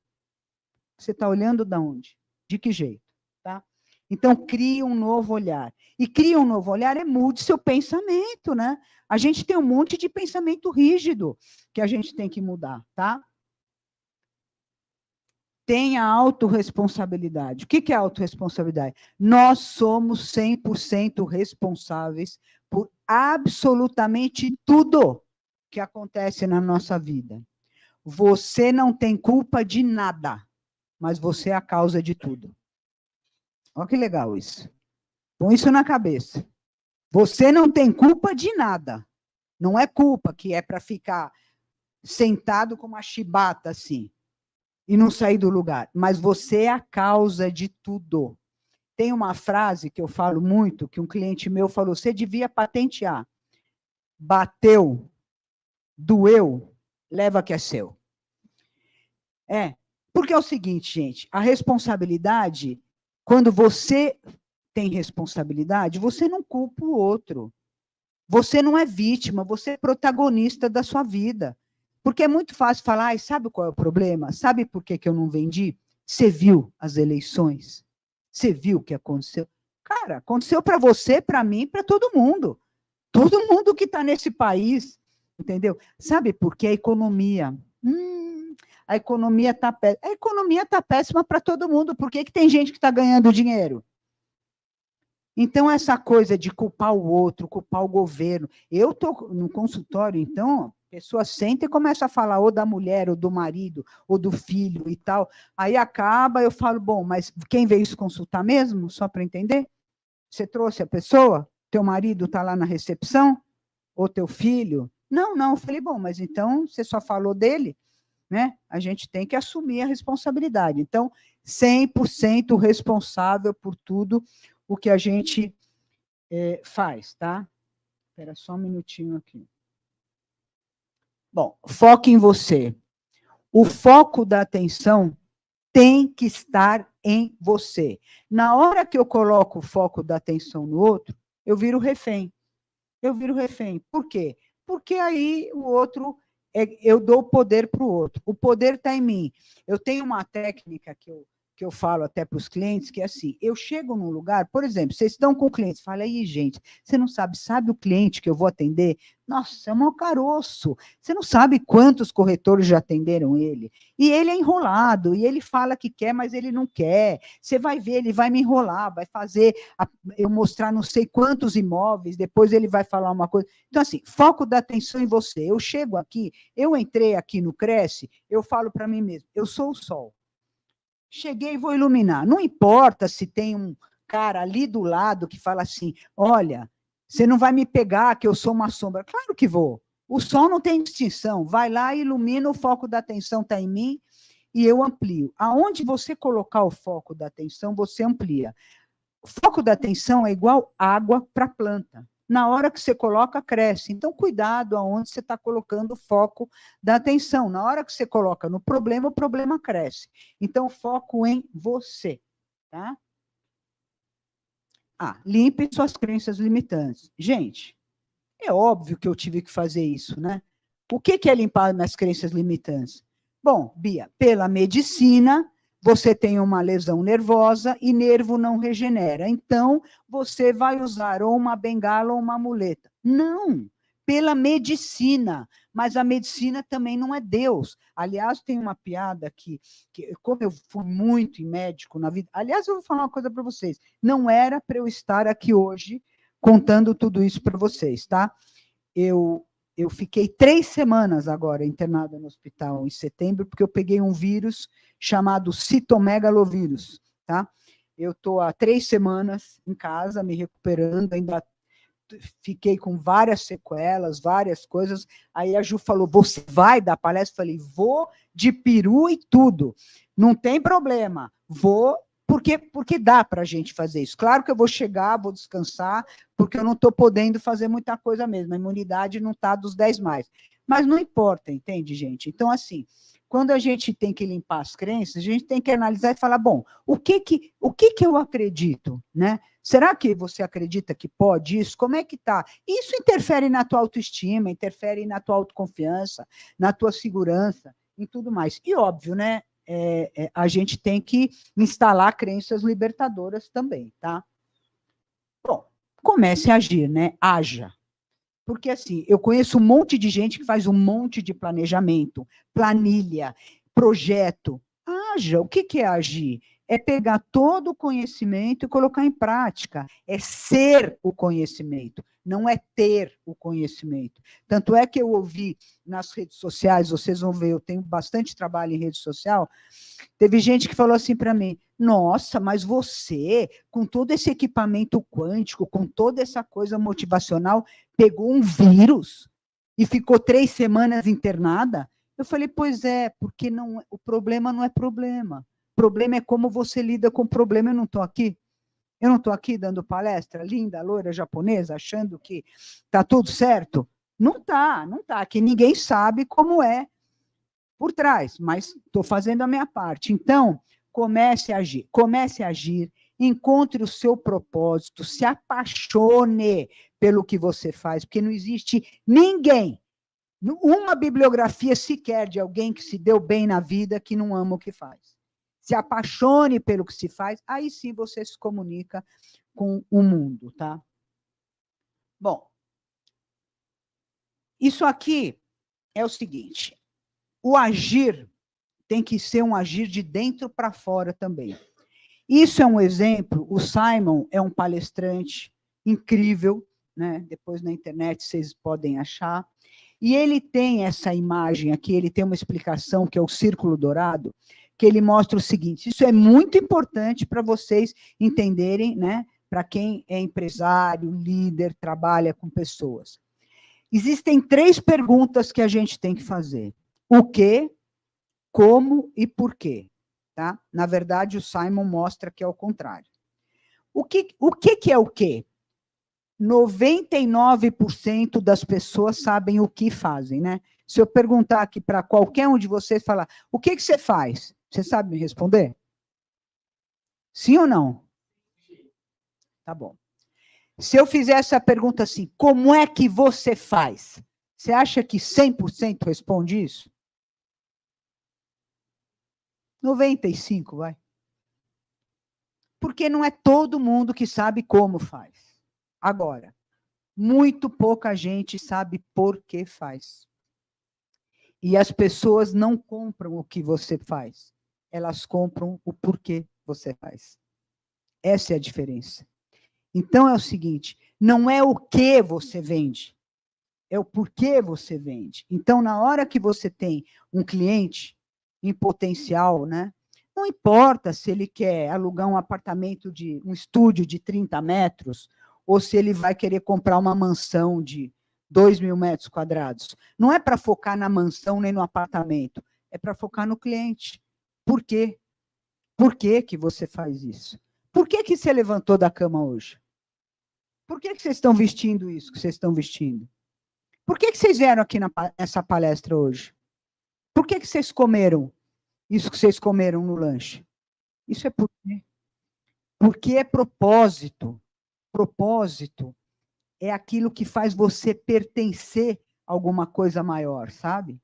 Você está olhando de onde? De que jeito? Tá? Então, crie um novo olhar. E cria um novo olhar mude seu pensamento, né? A gente tem um monte de pensamento rígido que a gente tem que mudar, tá? Tenha autorresponsabilidade. O que é autorresponsabilidade? Nós somos 100% responsáveis por absolutamente tudo que acontece na nossa vida. Você não tem culpa de nada, mas você é a causa de tudo. Olha que legal isso. Põe isso na cabeça. Você não tem culpa de nada. Não é culpa que é para ficar sentado com uma chibata assim e não sair do lugar. Mas você é a causa de tudo. Tem uma frase que eu falo muito, que um cliente meu falou, você devia patentear. Bateu, doeu, leva que é seu. Porque é o seguinte, gente, a responsabilidade, quando você tem responsabilidade, você não culpa o outro. Você não é vítima, você é protagonista da sua vida. Porque é muito fácil falar, sabe qual é o problema? Sabe por que eu não vendi? Você viu as eleições? Você viu o que aconteceu? Cara, aconteceu para você, para mim, para todo mundo. Todo mundo que está nesse país, entendeu? Sabe por que a economia? A economia está péssima. A economia está péssima para todo mundo. Por que tem gente que está ganhando dinheiro? Então, essa coisa de culpar o outro, culpar o governo. Eu estou no consultório, então, a pessoa senta e começa a falar ou da mulher, ou do marido, ou do filho e tal. Aí acaba, eu falo, bom, mas quem veio se consultar mesmo? Só para entender? Você trouxe a pessoa? Teu marido está lá na recepção? Ou teu filho? Não. Eu falei, bom, mas então você só falou dele? Né? A gente tem que assumir a responsabilidade. Então, 100% responsável por tudo o que a gente faz, tá? Espera só um minutinho aqui. Bom, foque em você. O foco da atenção tem que estar em você. Na hora que eu coloco o foco da atenção no outro, eu viro refém. Por quê? Porque aí o outro, eu dou poder para o outro. O poder está em mim. Eu tenho uma técnica que eu falo até para os clientes, que é assim, eu chego num lugar, por exemplo, vocês estão com o cliente, fala aí, gente, você não sabe o cliente que eu vou atender? Nossa, é um mau caroço. Você não sabe quantos corretores já atenderam ele. E ele é enrolado, e ele fala que quer, mas ele não quer. Você vai ver, ele vai me enrolar, vai fazer eu mostrar não sei quantos imóveis, depois ele vai falar uma coisa. Então, assim, foco da atenção em você. Eu chego aqui, eu entrei aqui no Cresce, eu falo para mim mesmo, eu sou o sol. Cheguei e vou iluminar. Não importa se tem um cara ali do lado que fala assim, olha, você não vai me pegar que eu sou uma sombra. Claro que vou. O sol não tem distinção. Vai lá e ilumina, o foco da atenção está em mim e eu amplio. Aonde você colocar o foco da atenção, você amplia. O foco da atenção é igual água para a planta. Na hora que você coloca, cresce. Então, cuidado aonde você está colocando o foco da atenção. Na hora que você coloca no problema, o problema cresce. Então, foco em você. Tá? Limpe suas crenças limitantes. Gente, é óbvio que eu tive que fazer isso, né? O que é limpar minhas crenças limitantes? Bom, Bia, pela medicina, você tem uma lesão nervosa e nervo não regenera. Então, você vai usar ou uma bengala ou uma muleta. Não, pela medicina. Mas a medicina também não é Deus. Aliás, tem uma piada que como eu fui muito em médico na vida... Aliás, eu vou falar uma coisa para vocês. Não era para eu estar aqui hoje contando tudo isso para vocês, tá? Eu fiquei 3 semanas agora internada no hospital em setembro, porque eu peguei um vírus chamado citomegalovírus, tá? Eu estou há 3 semanas em casa, me recuperando, ainda fiquei com várias sequelas, várias coisas. Aí a Ju falou, você vai dar palestra? Eu falei, vou de peru e tudo. Não tem problema, vou, porque dá para a gente fazer isso. Claro que eu vou chegar, vou descansar, porque eu não estou podendo fazer muita coisa mesmo, a imunidade não está dos 10 mais. Mas não importa, entende, gente? Então, assim, quando a gente tem que limpar as crenças, a gente tem que analisar e falar, bom, o que eu acredito, né? Será que você acredita que pode isso? Como é que tá? Isso interfere na tua autoestima, interfere na tua autoconfiança, na tua segurança, em tudo mais. E óbvio, né? A gente tem que instalar crenças libertadoras também, tá? Bom, comece a agir, né? Haja. Porque, assim, eu conheço um monte de gente que faz um monte de planejamento, planilha, projeto. Haja. O que é agir? É pegar todo o conhecimento e colocar em prática. É ser o conhecimento, não é ter o conhecimento. Tanto é que eu ouvi nas redes sociais, vocês vão ver, eu tenho bastante trabalho em rede social, teve gente que falou assim para mim, nossa, mas você, com todo esse equipamento quântico, com toda essa coisa motivacional, pegou um vírus e ficou 3 semanas internada? Eu falei, pois é, porque não, o problema não é problema. O problema é como você lida com o problema. Eu não estou aqui. Eu não estou aqui dando palestra linda, loira, japonesa, achando que está tudo certo. Não está, não está. Que ninguém sabe como é por trás, mas estou fazendo a minha parte. Então, comece a agir, encontre o seu propósito, se apaixone pelo que você faz, porque não existe ninguém, uma bibliografia sequer de alguém que se deu bem na vida que não ama o que faz. Se apaixone pelo que se faz, aí sim você se comunica com o mundo, tá? Bom, isso aqui é o seguinte, o agir tem que ser um agir de dentro para fora também. Isso é um exemplo, o Simon é um palestrante incrível, né? Depois na internet vocês podem achar, e ele tem essa imagem aqui, ele tem uma explicação que é o círculo dourado, que ele mostra o seguinte, isso é muito importante para vocês entenderem, né? Para quem é empresário, líder, trabalha com pessoas. Existem 3 perguntas que a gente tem que fazer. O quê? Como e por quê, tá? Na verdade, o Simon mostra que é o contrário. O que é o quê? 99% das pessoas sabem o que fazem, né? Se eu perguntar aqui para qualquer um de vocês, falar, o que você faz? Você sabe me responder? Sim ou não? Tá bom. Se eu fizer essa pergunta assim, como é que você faz? Você acha que 100% responde isso? 95%, vai. Porque não é todo mundo que sabe como faz. Agora, muito pouca gente sabe por que faz. E as pessoas não compram o que você faz, elas compram o porquê você faz. Essa é a diferença. Então é o seguinte, não é o que você vende, é o porquê você vende. Então, na hora que você tem um cliente em potencial, né? Não importa se ele quer alugar um apartamento um estúdio de 30 metros, ou se ele vai querer comprar uma mansão de 2.000 metros quadrados. Não é para focar na mansão nem no apartamento, é para focar no cliente. Por quê? Por que que você faz isso? Por que que você levantou da cama hoje? Por que que vocês estão vestindo isso que vocês estão vestindo? Por que que vocês vieram aqui nessa palestra hoje? Por que que vocês comeram isso que vocês comeram no lanche? Isso é por quê? Porque é propósito. Propósito é aquilo que faz você pertencer a alguma coisa maior, sabe?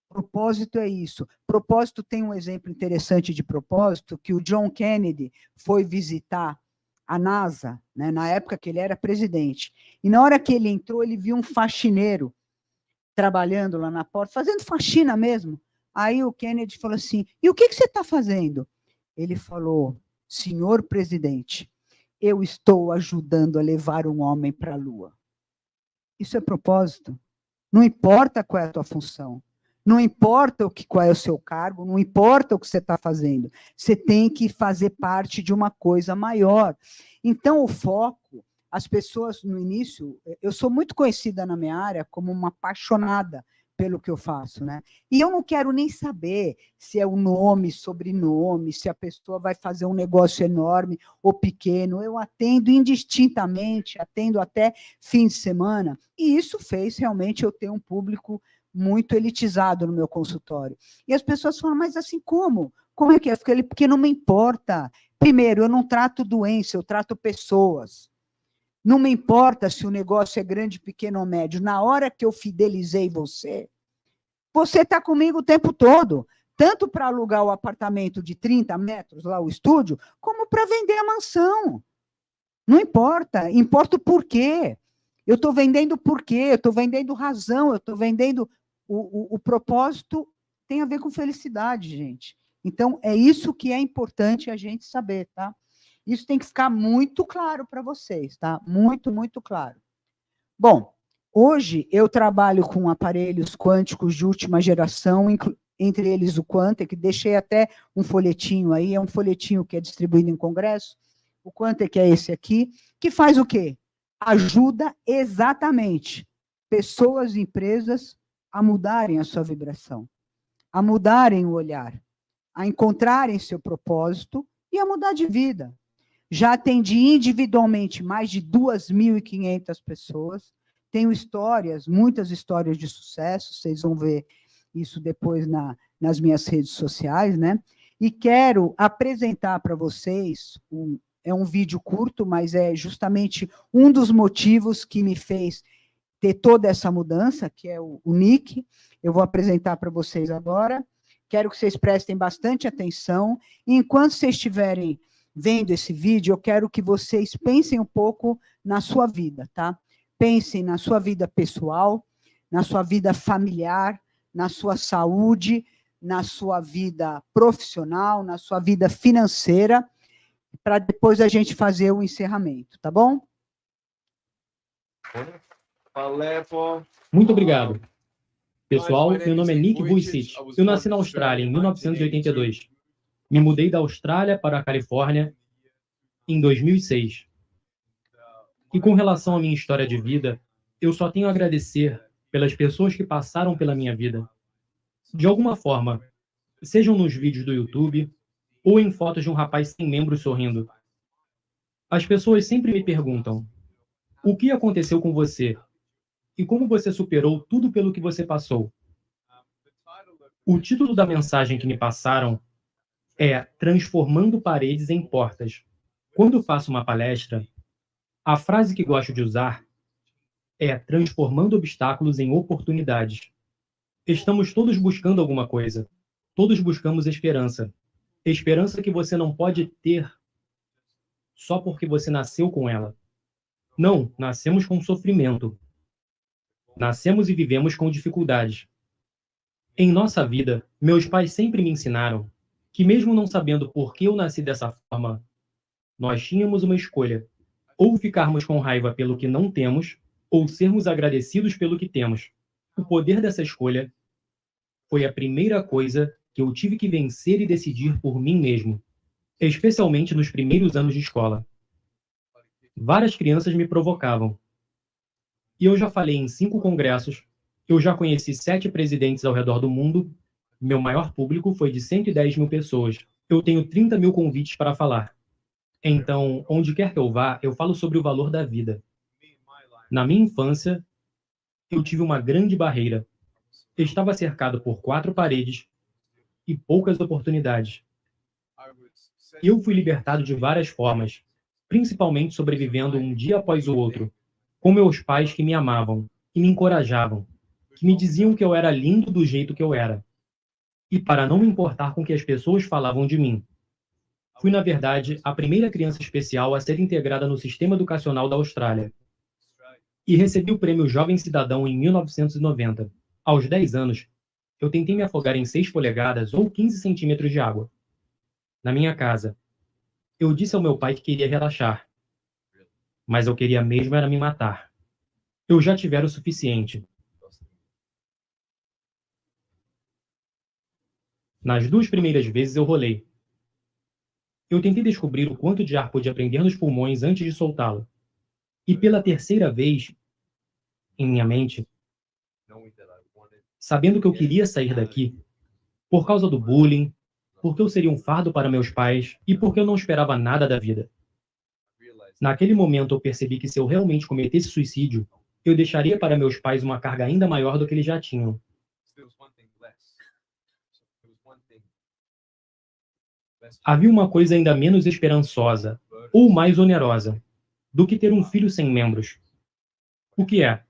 Propósito é isso. Propósito tem um exemplo interessante de propósito, que o John Kennedy foi visitar a NASA, né, na época que ele era presidente. E na hora que ele entrou, ele viu um faxineiro trabalhando lá na porta, fazendo faxina mesmo. Aí o Kennedy falou assim, e o que você está fazendo? Ele falou, senhor presidente, eu estou ajudando a levar um homem para a Lua. Isso é propósito. Não importa qual é a tua função. Não importa qual é o seu cargo, não importa o que você está fazendo, você tem que fazer parte de uma coisa maior. Então, o foco, as pessoas no início, eu sou muito conhecida na minha área como uma apaixonada pelo que eu faço, né? E eu não quero nem saber se é o nome, sobrenome, se a pessoa vai fazer um negócio enorme ou pequeno. Eu atendo indistintamente, atendo até fim de semana, e isso fez realmente eu ter um público muito elitizado no meu consultório. E as pessoas falam, mas assim como? Como é que é? Porque não me importa. Primeiro, eu não trato doença, eu trato pessoas. Não me importa se o negócio é grande, pequeno ou médio. Na hora que eu fidelizei você, você está comigo o tempo todo. Tanto para alugar o apartamento de 30 metros, lá o estúdio, como para vender a mansão. Não importa. Importa o porquê. Eu estou vendendo porquê, eu estou vendendo razão, eu estou vendendo o propósito. Tem a ver com felicidade, gente. Então, é isso que é importante a gente saber, tá? Isso tem que ficar muito claro para vocês, tá? Muito, muito claro. Bom, hoje eu trabalho com aparelhos quânticos de última geração, entre eles o Quantec, deixei até um folhetinho aí, é um folhetinho que é distribuído em congresso. O Quantec é esse aqui, que faz o quê? Ajuda exatamente pessoas e empresas a mudarem a sua vibração, a mudarem o olhar, a encontrarem seu propósito e a mudar de vida. Já atendi individualmente mais de 2.500 pessoas. Tenho histórias, muitas histórias de sucesso, vocês vão ver isso depois nas minhas redes sociais, né? E quero apresentar para vocês, é um vídeo curto, mas é justamente um dos motivos que me fez ter toda essa mudança, que é o Nick. Eu vou apresentar para vocês agora. Quero que vocês prestem bastante atenção. E enquanto vocês estiverem vendo esse vídeo, eu quero que vocês pensem um pouco na sua vida, tá? Pensem na sua vida pessoal, na sua vida familiar, na sua saúde, na sua vida profissional, na sua vida financeira, para depois a gente fazer o encerramento, tá bom? Muito obrigado. Pessoal, meu nome é Nick Vujicic. Eu nasci na Austrália em 1982. Me mudei da Austrália para a Califórnia em 2006. E com relação à minha história de vida, eu só tenho a agradecer pelas pessoas que passaram pela minha vida. De alguma forma, sejam nos vídeos do YouTube ou em fotos de um rapaz sem membros sorrindo. As pessoas sempre me perguntam: o que aconteceu com você? E como você superou tudo pelo que você passou? O título da mensagem que me passaram é Transformando Paredes em Portas. Quando faço uma palestra, a frase que gosto de usar é transformando obstáculos em oportunidades. Estamos todos buscando alguma coisa. Todos buscamos esperança. Esperança que você não pode ter só porque você nasceu com ela. Não, nascemos com sofrimento. Nascemos e vivemos com dificuldades. Em nossa vida, meus pais sempre me ensinaram que, mesmo não sabendo por que eu nasci dessa forma, nós tínhamos uma escolha: ou ficarmos com raiva pelo que não temos, ou sermos agradecidos pelo que temos. O poder dessa escolha foi a primeira coisa que eu tive que vencer e decidir por mim mesmo, especialmente nos primeiros anos de escola. Várias crianças me provocavam. E eu já falei em 5 congressos, eu já conheci 7 presidentes ao redor do mundo, meu maior público foi de 110 mil pessoas. Eu tenho 30 mil convites para falar. Então, onde quer que eu vá, eu falo sobre o valor da vida. Na minha infância, eu tive uma grande barreira. Estava cercado por 4 paredes e poucas oportunidades. Eu fui libertado de várias formas, principalmente sobrevivendo um dia após o outro, com meus pais que me amavam e me encorajavam, que me diziam que eu era lindo do jeito que eu era, e para não me importar com o que as pessoas falavam de mim. Fui, na verdade, a primeira criança especial a ser integrada no sistema educacional da Austrália. E recebi o prêmio Jovem Cidadão em 1990. Aos 10 anos, eu tentei me afogar em 6 polegadas ou 15 centímetros de água. Na minha casa, eu disse ao meu pai que queria relaxar, mas eu queria mesmo era me matar. Eu já tivera o suficiente. Nas 2 primeiras vezes eu rolei. Eu tentei descobrir o quanto de ar podia prender nos pulmões antes de soltá-lo. E pela terceira vez, em minha mente, sabendo que eu queria sair daqui, por causa do bullying, porque eu seria um fardo para meus pais e porque eu não esperava nada da vida. Naquele momento eu percebi que se eu realmente cometesse suicídio, eu deixaria para meus pais uma carga ainda maior do que eles já tinham. Havia uma coisa ainda menos esperançosa, ou mais onerosa, do que ter um filho sem membros. O que é?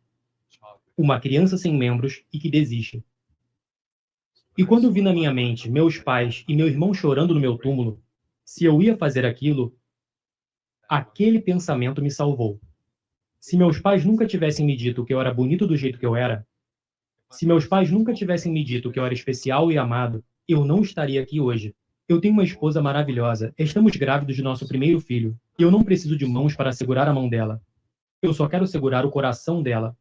Uma criança sem membros e que desiste. E quando vi na minha mente meus pais e meu irmão chorando no meu túmulo, se eu ia fazer aquilo, aquele pensamento me salvou. Se meus pais nunca tivessem me dito que eu era bonito do jeito que eu era, se meus pais nunca tivessem me dito que eu era especial e amado, eu não estaria aqui hoje. Eu tenho uma esposa maravilhosa, estamos grávidos de nosso primeiro filho, e eu não preciso de mãos para segurar a mão dela. Eu só quero segurar o coração dela.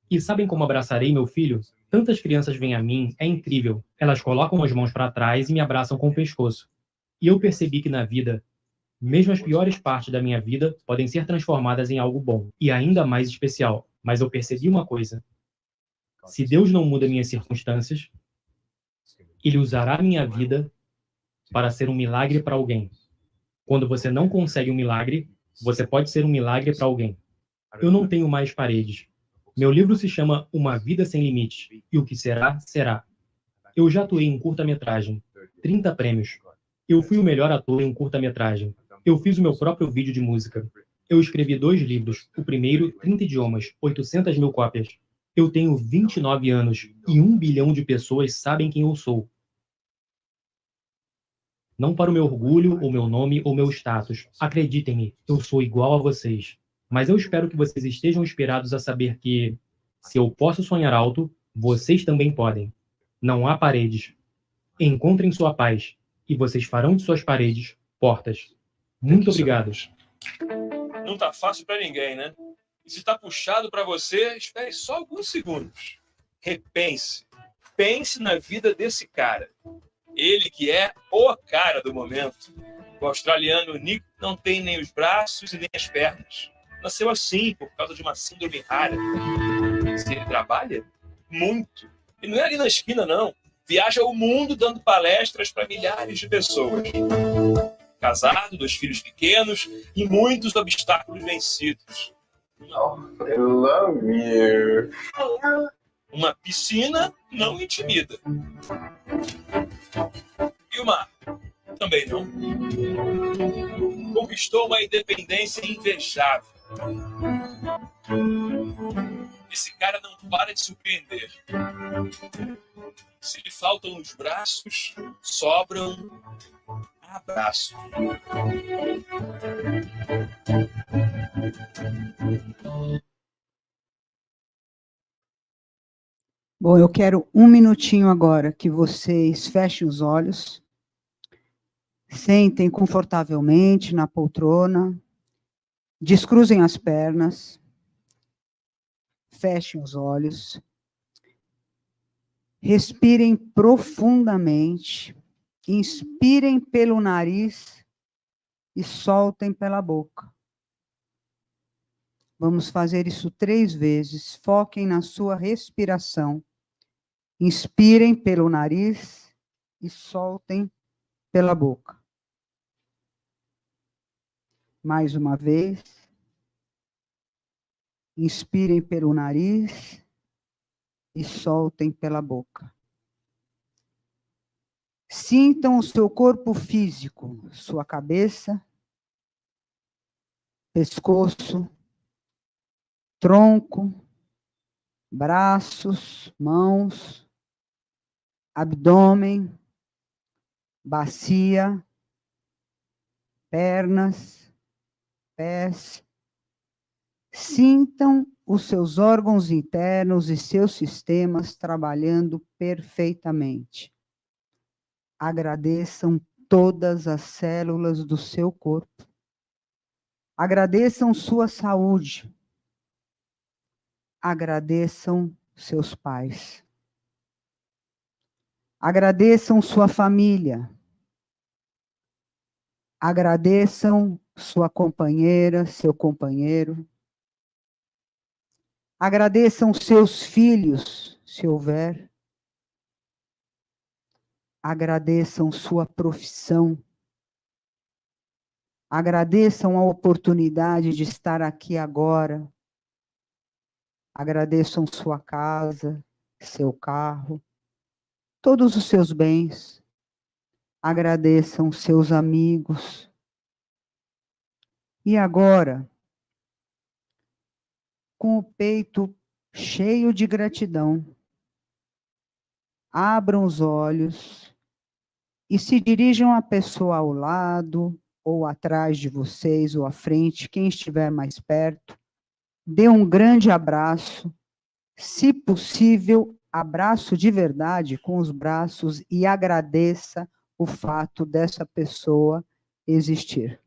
E sabem como abraçarei meu filho? Tantas crianças vêm a mim, é incrível. Elas colocam as mãos para trás e me abraçam com o pescoço. E eu percebi que na vida, mesmo as piores partes da minha vida podem ser transformadas em algo bom e ainda mais especial. Mas eu percebi uma coisa. Se Deus não muda minhas circunstâncias, Ele usará a minha vida para ser um milagre para alguém. Quando você não consegue um milagre, você pode ser um milagre para alguém. Eu não tenho mais paredes. Meu livro se chama Uma Vida Sem Limites, e o que será, será. Eu já atuei em curta-metragem, 30 prêmios. Eu fui o melhor ator em um curta-metragem. Eu fiz o meu próprio vídeo de música. Eu escrevi 2 livros, o primeiro, 30 idiomas, 800 mil cópias. Eu tenho 29 anos e 1 bilhão de pessoas sabem quem eu sou. Não para o meu orgulho, ou meu nome, ou meu status. Acreditem-me, eu sou igual a vocês. Mas eu espero que vocês estejam inspirados a saber que, se eu posso sonhar alto, vocês também podem. Não há paredes. Encontrem sua paz, e vocês farão de suas paredes portas. Muito obrigado. Não tá fácil para ninguém, né? E se tá puxado para você, espere só alguns segundos. Repense. Pense na vida desse cara. Ele que é o cara do momento. O australiano Nick não tem nem os braços e nem as pernas. Nasceu assim, por causa de uma síndrome rara. Se ele trabalha? Muito. E não é ali na esquina, não. Viaja o mundo dando palestras para milhares de pessoas. Casado, 2 filhos pequenos e muitos obstáculos vencidos. Oh, I love you. Uma piscina não intimida. E o mar? Também não. Conquistou uma independência invejável. Esse cara não para de surpreender. Se lhe faltam os braços, sobram abraços. Bom, eu quero 1 minutinho agora que vocês fechem os olhos, sentem confortavelmente na poltrona, descruzem as pernas, fechem os olhos, respirem profundamente, inspirem pelo nariz e soltem pela boca. Vamos fazer isso 3 vezes, foquem na sua respiração. Inspirem pelo nariz e soltem pela boca. Mais uma vez. Inspirem pelo nariz e soltem pela boca. Sintam o seu corpo físico, sua cabeça, pescoço, tronco, braços, mãos, abdômen, bacia, pernas, pés. Sintam os seus órgãos internos e seus sistemas trabalhando perfeitamente. Agradeçam todas as células do seu corpo. Agradeçam sua saúde. Agradeçam seus pais. Agradeçam sua família. Agradeçam sua companheira, seu companheiro. Agradeçam seus filhos, se houver. Agradeçam sua profissão. Agradeçam a oportunidade de estar aqui agora. Agradeçam sua casa, seu carro, todos os seus bens. Agradeçam seus amigos. E agora, com o peito cheio de gratidão, abram os olhos e se dirijam à pessoa ao lado, ou atrás de vocês, ou à frente, quem estiver mais perto. Dê um grande abraço, se possível, abraço de verdade com os braços e agradeça o fato dessa pessoa existir.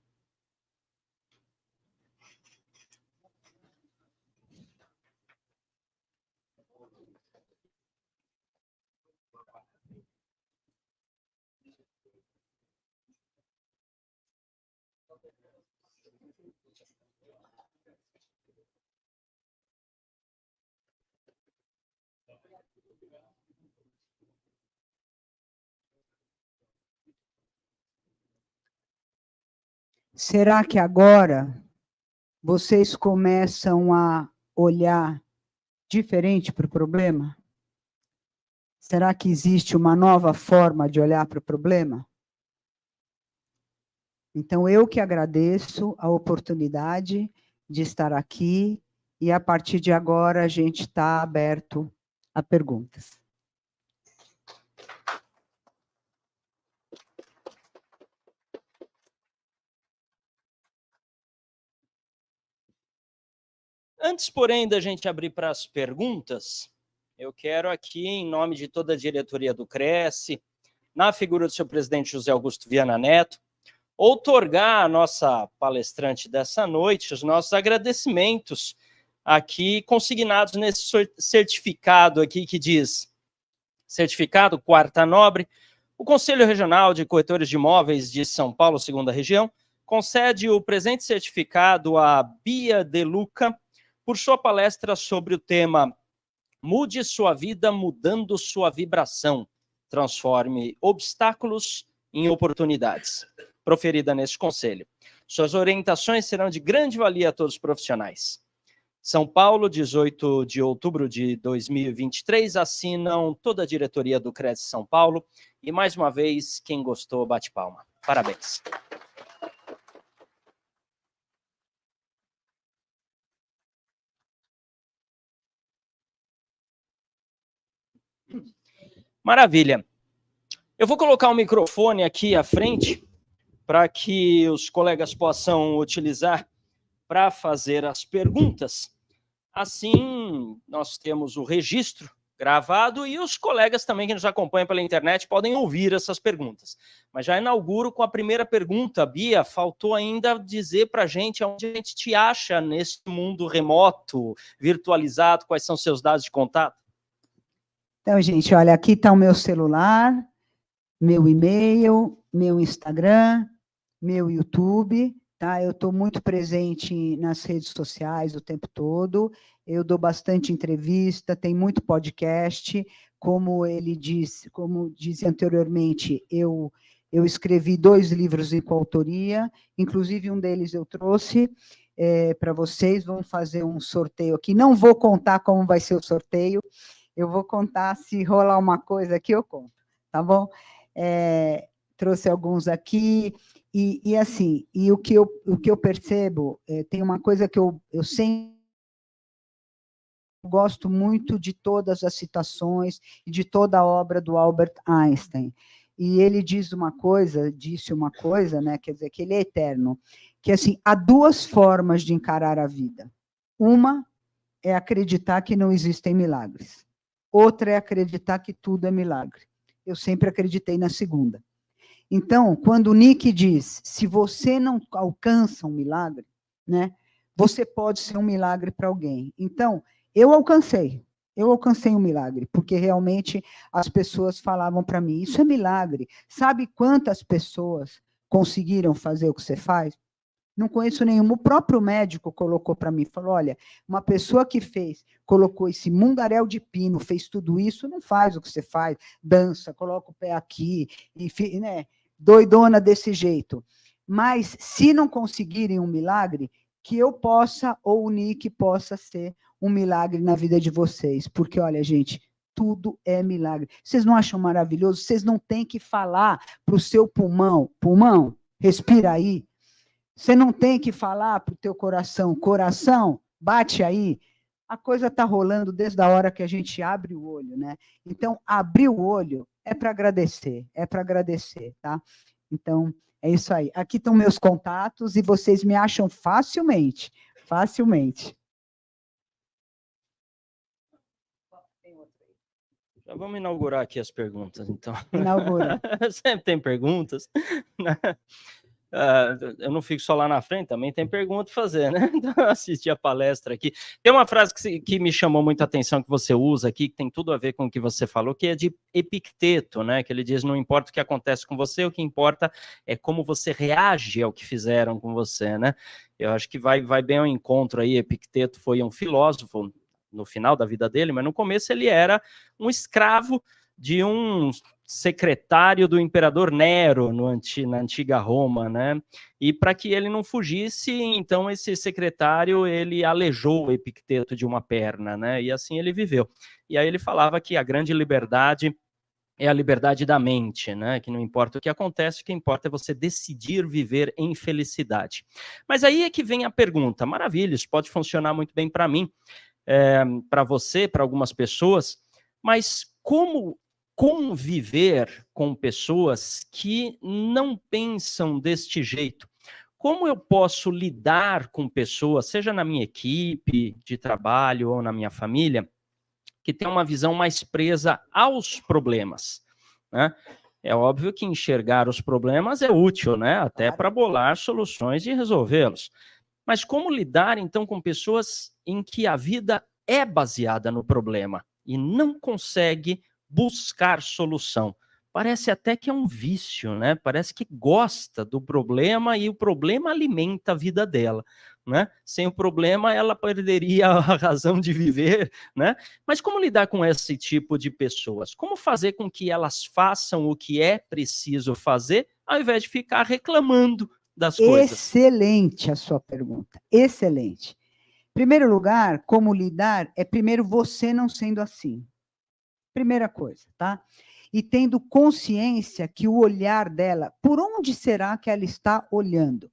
Será que agora vocês começam a olhar diferente para o problema? Será que existe uma nova forma de olhar para o problema? Então, eu que agradeço a oportunidade de estar aqui e, a partir de agora, a gente está aberto a perguntas. Antes, porém, da gente abrir para as perguntas, eu quero aqui, em nome de toda a diretoria do Cresce, na figura do seu presidente José Augusto Viana Neto, outorgar à nossa palestrante dessa noite os nossos agradecimentos aqui consignados nesse certificado aqui que diz, certificado Quarta Nobre, o Conselho Regional de Corretores de Imóveis de São Paulo, 2ª Região, concede o presente certificado a Bia De Luca por sua palestra sobre o tema Mude sua vida mudando sua vibração, transforme obstáculos em oportunidades, proferida neste conselho. Suas orientações serão de grande valia a todos os profissionais. São Paulo, 18 de outubro de 2023, assinam toda a diretoria do Cresce São Paulo. E, mais uma vez, quem gostou, bate palma. Parabéns. Maravilha. Eu vou colocar o microfone aqui à frente para que os colegas possam utilizar para fazer as perguntas. Assim, nós temos o registro gravado e os colegas também que nos acompanham pela internet podem ouvir essas perguntas. Mas já inauguro com a primeira pergunta. Bia, faltou ainda dizer para a gente onde a gente te acha nesse mundo remoto, virtualizado, quais são seus dados de contato? Então, gente, olha, aqui está o meu celular, meu e-mail, meu Instagram, meu YouTube, tá? Eu estou muito presente nas redes sociais o tempo todo, eu dou bastante entrevista, tem muito podcast, como ele disse, como disse anteriormente, eu escrevi 2 livros de coautoria, inclusive um deles eu trouxe para vocês, vamos fazer um sorteio aqui, não vou contar como vai ser o sorteio, eu vou contar, se rolar uma coisa aqui, eu conto, tá bom? Trouxe alguns aqui, e assim, e o que eu percebo, tem uma coisa que eu sempre gosto muito de todas as citações e de toda a obra do Albert Einstein. E ele disse uma coisa, né, quer dizer, que ele é eterno, que assim, há 2 formas de encarar a vida. Uma é acreditar que não existem milagres. Outra é acreditar que tudo é milagre. Eu sempre acreditei na segunda. Então, quando o Nick diz, se você não alcança um milagre, né, você pode ser um milagre para alguém. Então, eu alcancei. Eu alcancei um milagre, porque realmente as pessoas falavam para mim, isso é milagre. Sabe quantas pessoas conseguiram fazer o que você faz? Não conheço nenhum. O próprio médico colocou para mim, falou, olha, uma pessoa que colocou esse mundaréu de pino, fez tudo isso, não faz o que você faz, dança, coloca o pé aqui, e, né, doidona desse jeito. Mas, se não conseguirem um milagre, que eu possa, ou o Nick possa ser um milagre na vida de vocês. Porque, olha, gente, tudo é milagre. Vocês não acham maravilhoso? Vocês não têm que falar para o seu pulmão, respira aí. Você não tem que falar para o teu coração, bate aí. A coisa está rolando desde a hora que a gente abre o olho, né? Então, abrir o olho é para agradecer, tá? Então, é isso aí. Aqui estão meus contatos e vocês me acham facilmente. Já vamos inaugurar aqui as perguntas, então. Inaugura. Sempre tem perguntas. Eu não fico só lá na frente, também tem pergunta a fazer, né? Então, eu assisti a palestra aqui. Tem uma frase que me chamou muita atenção, que você usa aqui, que tem tudo a ver com o que você falou, que é de Epicteto, né? Que ele diz, não importa o que acontece com você, o que importa é como você reage ao que fizeram com você, né? Eu acho que vai bem ao encontro aí. Epicteto foi um filósofo no final da vida dele, mas no começo ele era um escravo de um secretário do imperador Nero na antiga Roma, né? E para que ele não fugisse, então esse secretário ele aleijou Epicteto de uma perna, né? E assim ele viveu. E aí ele falava que a grande liberdade é a liberdade da mente, né? Que não importa o que acontece, o que importa é você decidir viver em felicidade. Mas aí é que vem a pergunta, maravilha, isso pode funcionar muito bem para mim, para você, para algumas pessoas, mas como conviver com pessoas que não pensam deste jeito? Como eu posso lidar com pessoas, seja na minha equipe de trabalho ou na minha família, que tem uma visão mais presa aos problemas, né? É óbvio que enxergar os problemas é útil, né? Até para bolar soluções e resolvê-los. Mas como lidar, então, com pessoas em que a vida é baseada no problema e não consegue buscar solução? Parece até que é um vício, né? Parece que gosta do problema e o problema alimenta a vida dela, né? Sem o problema, ela perderia a razão de viver, né? Mas como lidar com esse tipo de pessoas? Como fazer com que elas façam o que é preciso fazer, ao invés de ficar reclamando das coisas? Excelente a sua pergunta, excelente. Em primeiro lugar, como lidar, é primeiro você não sendo assim. Primeira coisa, tá? E tendo consciência que o olhar dela, por onde será que ela está olhando?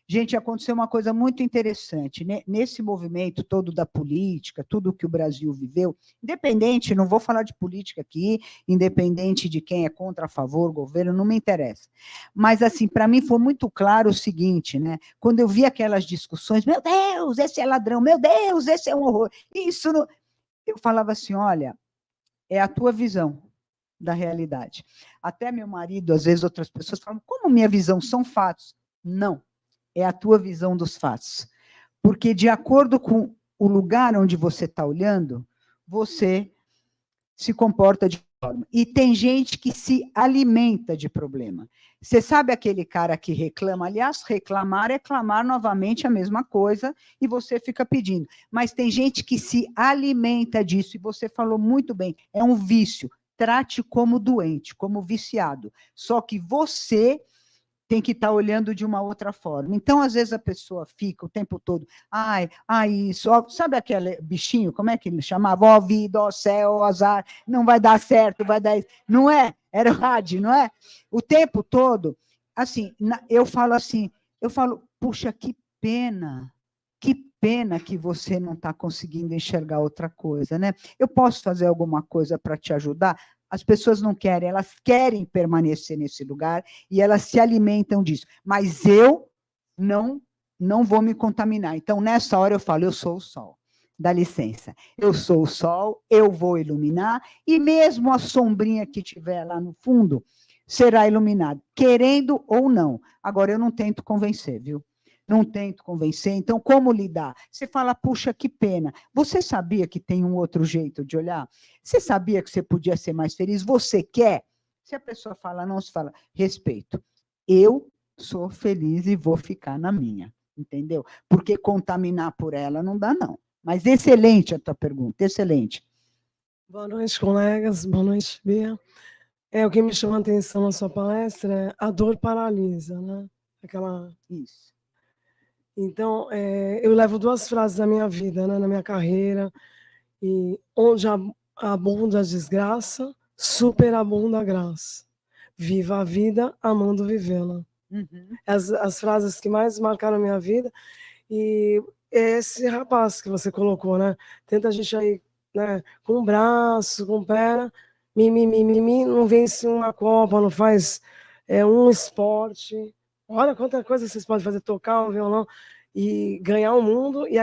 Gente, aconteceu uma coisa muito interessante, né? Nesse movimento todo da política, tudo que o Brasil viveu, independente, não vou falar de política aqui, independente de quem é contra, a favor, governo, não me interessa. Mas, assim, para mim foi muito claro o seguinte, né? Quando eu vi aquelas discussões, meu Deus, esse é ladrão, meu Deus, esse é um horror, isso não... Eu falava assim, olha, é a tua visão da realidade. Até meu marido, às vezes outras pessoas falam, como minha visão são fatos? Não. É a tua visão dos fatos. Porque, de acordo com o lugar onde você está olhando, você se comporta de forma. E tem gente que se alimenta de problema. Você sabe aquele cara que reclama? Aliás, reclamar é clamar novamente a mesma coisa e você fica pedindo. Mas tem gente que se alimenta disso, e você falou muito bem, é um vício. Trate como doente, como viciado. Só que você tem que estar olhando de uma outra forma. Então, às vezes, a pessoa fica o tempo todo, isso, ó, sabe aquele bichinho, como é que ele chamava? Ó vida, ó céu, ó azar, não vai dar certo, vai dar... Não é? Era o rádio, não é? O tempo todo, assim, eu falo, puxa, que pena que você não está conseguindo enxergar outra coisa, né? Eu posso fazer alguma coisa para te ajudar? As pessoas não querem, elas querem permanecer nesse lugar e elas se alimentam disso. Mas eu não vou me contaminar. Então, nessa hora eu falo, eu sou o sol. Dá licença. Eu sou o sol, eu vou iluminar e mesmo a sombrinha que tiver lá no fundo será iluminada, querendo ou não. Agora, eu não tento convencer, viu? não tento convencer. Então, como lidar? Você fala, puxa, que pena. Você sabia que tem um outro jeito de olhar? Você sabia que você podia ser mais feliz? Você quer? Se a pessoa fala não, se fala, respeito. Eu sou feliz e vou ficar na minha, entendeu? Porque contaminar por ela não dá, não. Mas excelente a tua pergunta, excelente. Boa noite, colegas. Boa noite, Bia. O que me chama a atenção na sua palestra é a dor paralisa, né? Isso. Então, eu levo 2 frases da minha vida, né, na minha carreira, e onde abunda a desgraça, superabunda a graça. Viva a vida, amando vivê-la. Uhum. As frases que mais marcaram a minha vida, e esse rapaz que você colocou, né? Tanta gente aí, né, com braço, com perna, mimimi, não vence uma Copa, não faz um esporte. Olha quanta coisa vocês podem fazer, tocar um violão e ganhar o mundo, e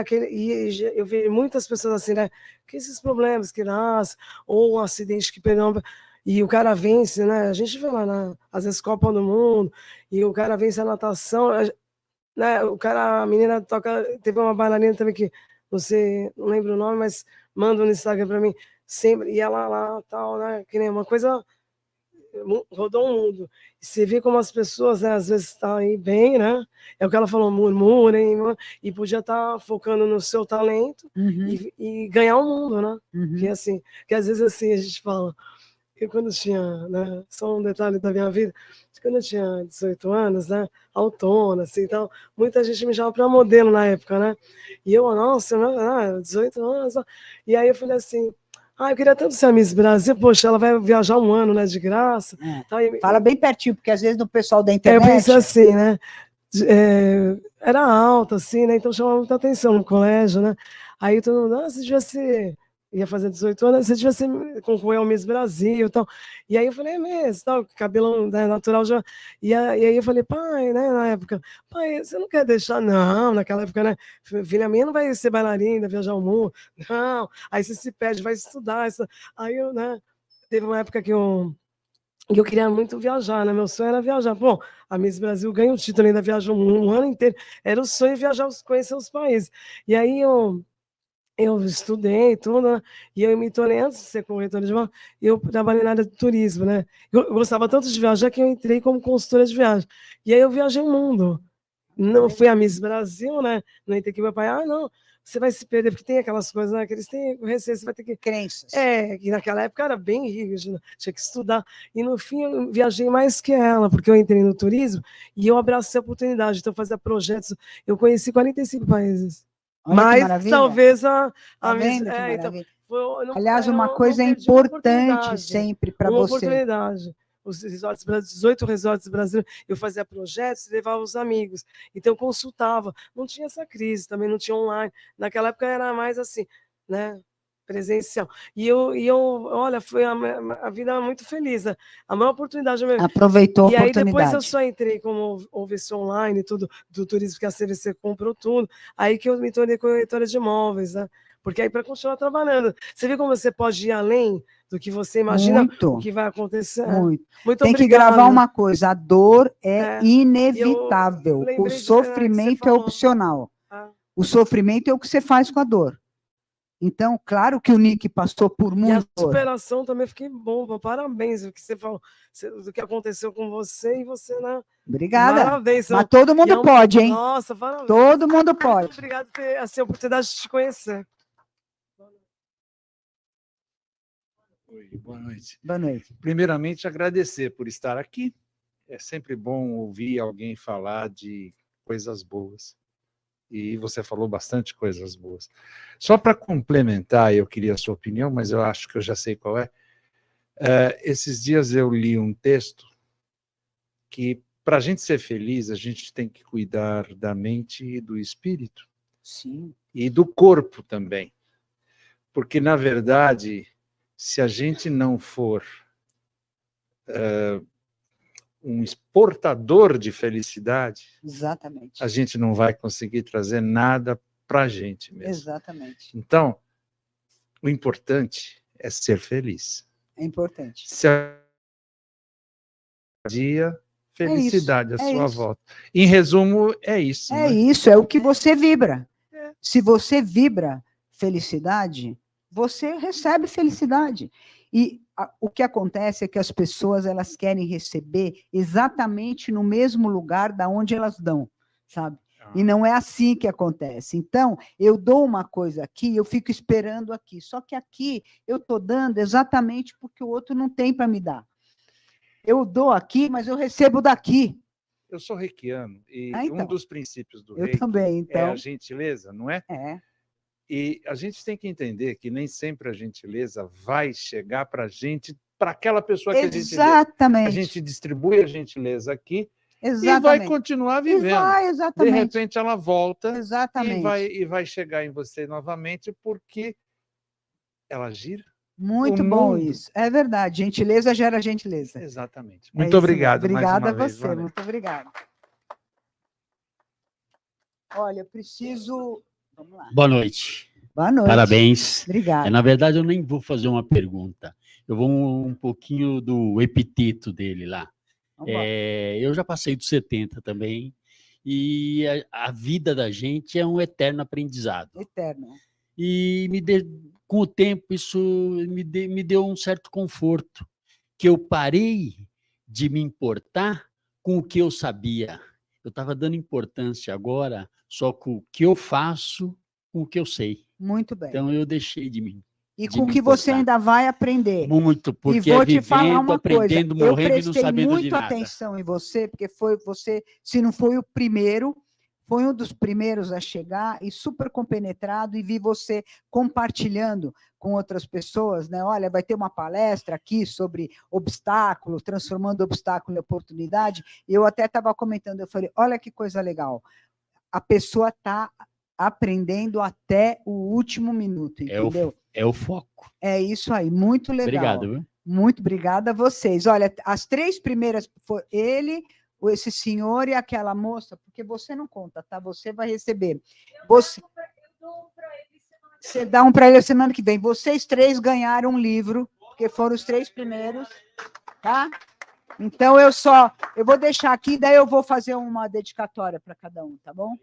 eu vejo muitas pessoas assim, né? Que esses problemas que nascem, ou um acidente que perdão, e o cara vence, né? A gente vê lá, às vezes, Copa do Mundo, e o cara vence a natação, né? A menina toca, teve uma bailarina também que você não lembra o nome, mas manda no Instagram para mim sempre, e ela lá, tal, né? Que nem uma coisa rodou o mundo. E você vê como as pessoas, né, às vezes estão aí bem, né? É o que ela falou, murmurem, e podia estar focando no seu talento e ganhar o mundo, né? Que assim, que às vezes assim a gente fala, eu quando tinha, né, só um detalhe da minha vida, quando eu tinha 18 anos, né, autônoma, assim, então, muita gente me chamava para modelo na época, né? E eu, nossa, 18 anos, e aí eu falei assim, eu queria tanto ser a Miss Brasil, poxa, ela vai viajar um ano, né, de graça. Então, Fala bem pertinho, porque às vezes no pessoal da eu internet... pensei assim, né, era alta, assim, né, então chamava muita atenção no colégio, né, aí todo mundo, se tivesse... ia fazer 18 anos, se tivesse concorrer ao Miss Brasil e tal. E aí eu falei, mesmo, tal, cabelo, né, natural já. E aí eu falei, pai, né, na época, pai, você não quer deixar? Não, naquela época, né, filha minha não vai ser bailarina, viajar o mundo, não. Aí você se pede, vai estudar. Aí eu, né, teve uma época que eu queria muito viajar, né, meu sonho era viajar. Bom, a Miss Brasil ganha o título, ainda viajou um ano inteiro, era o sonho viajar, conhecer os países. E aí eu estudei tudo, né? E eu me tornei, antes de ser corretora de viagem, eu trabalhei na área de turismo, né? Eu gostava tanto de viajar que eu entrei como consultora de viagem. E aí eu viajei o mundo. Não fui a Miss Brasil, né? Não entrei que meu pai, não, você vai se perder, porque tem aquelas coisas, né? Que eles têm receio, você vai ter que... Crenças. Que naquela época era bem rígido, tinha que estudar. E no fim eu viajei mais que ela, porque eu entrei no turismo e eu abracei a oportunidade. Então eu fazia projetos, eu conheci 45 países. Olha Mas talvez a Miss... então, aliás, uma coisa importante sempre para você. Uma oportunidade. Os 18 resorts brasileiros, eu fazia projetos e levava os amigos. Então, eu consultava. Não tinha essa crise, também não tinha online. Naquela época era mais assim, né? Presencial. E olha, foi a vida muito feliz. Né? A maior oportunidade mesmo. Aproveitou a oportunidade. E aí depois eu só entrei como houve esse online, tudo, do turismo que a CVC comprou tudo. Aí que eu me tornei corretora de imóveis, né? Porque aí para continuar trabalhando. Você vê como você pode ir além do que você imagina o que vai acontecer. Muito. Muito Tem obrigada. que gravar uma coisa, a dor é inevitável. O sofrimento é opcional. O sofrimento é o que você faz com a dor. Então, claro que o Nick passou por muito. E a superação também, fiquei bom, parabéns o que você falou, do que aconteceu com você e você, né? Obrigada. Parabéns. Mas todo mundo pode, hein? Nossa, parabéns. Todo mundo pode. Muito obrigado por ter a oportunidade de te conhecer. Oi, boa noite. Boa noite. Primeiramente, agradecer por estar aqui. É sempre bom ouvir alguém falar de coisas boas. E você falou bastante coisas boas. Só para complementar, eu queria a sua opinião, mas eu acho que eu já sei qual é. Esses dias eu li um texto que, para a gente ser feliz, a gente tem que cuidar da mente e do espírito. Sim. E do corpo também. Porque, na verdade, se a gente não for um exportador de felicidade, exatamente, a gente não vai conseguir trazer nada para a gente mesmo. Exatamente. Então, o importante é ser feliz. É importante. Se a dia Felicidade à é sua isso. volta. Em resumo, é isso. É né? isso, é o que você vibra. Se você vibra felicidade, você recebe felicidade. E o que acontece é que as pessoas elas querem receber exatamente no mesmo lugar da onde elas dão, sabe? E não é assim que acontece. Então, eu dou uma coisa aqui, eu fico esperando aqui. Só que aqui eu estou dando exatamente porque o outro não tem para me dar. Eu dou aqui, mas eu recebo daqui. Eu sou reikiano e Então, um dos princípios do eu reiki também, então. é a gentileza, não é? É. E a gente tem que entender que nem sempre a gentileza vai chegar para a gente, para aquela pessoa que a gente deu. Exatamente. A gente distribui a gentileza aqui Exatamente. e vai continuar E vivendo. vai, exatamente. De repente ela volta Exatamente. e vai chegar em você novamente porque ela gira. Muito bom isso. É verdade. Gentileza gera gentileza. Exatamente. É Muito isso obrigado mesmo. mais Obrigada uma a vez. você. Vanessa. Muito obrigada. Olha, eu preciso... Vamos lá. Boa noite. Boa noite. Parabéns. Obrigada. Na verdade, eu nem vou fazer uma pergunta. Eu vou um pouquinho do epiteto dele lá. Eu já passei dos 70 também. E a vida da gente é um eterno aprendizado. Eterno. E com o tempo, isso me deu um certo conforto, que eu parei de me importar com o que eu sabia. Eu estava dando importância agora só com o que eu faço, com o que eu sei. Muito bem. Então, eu deixei de mim. E com o que você ainda vai aprender. Muito, porque e vou é vivendo, te falar uma aprendendo, coisa. morrendo e não sabendo de Eu prestei nada. muita atenção em você, porque foi você, se não foi o primeiro, foi um dos primeiros a chegar e super compenetrado, e vi você compartilhando com outras pessoas, né? Olha, vai ter uma palestra aqui sobre obstáculo, transformando obstáculo em oportunidade. Eu até estava comentando, eu falei, olha que coisa legal. A pessoa está aprendendo até o último minuto, entendeu? É o foco. É isso aí, muito legal. Obrigado, viu? Muito obrigada a vocês. Olha, as 3 primeiras foram ele, esse senhor e aquela moça, porque você não conta, tá? Você vai receber. Você dá um para ele semana que vem. Vocês 3 ganharam um livro, porque foram os 3 primeiros, tá? Então eu vou deixar aqui, daí eu vou fazer uma dedicatória para cada um, tá bom?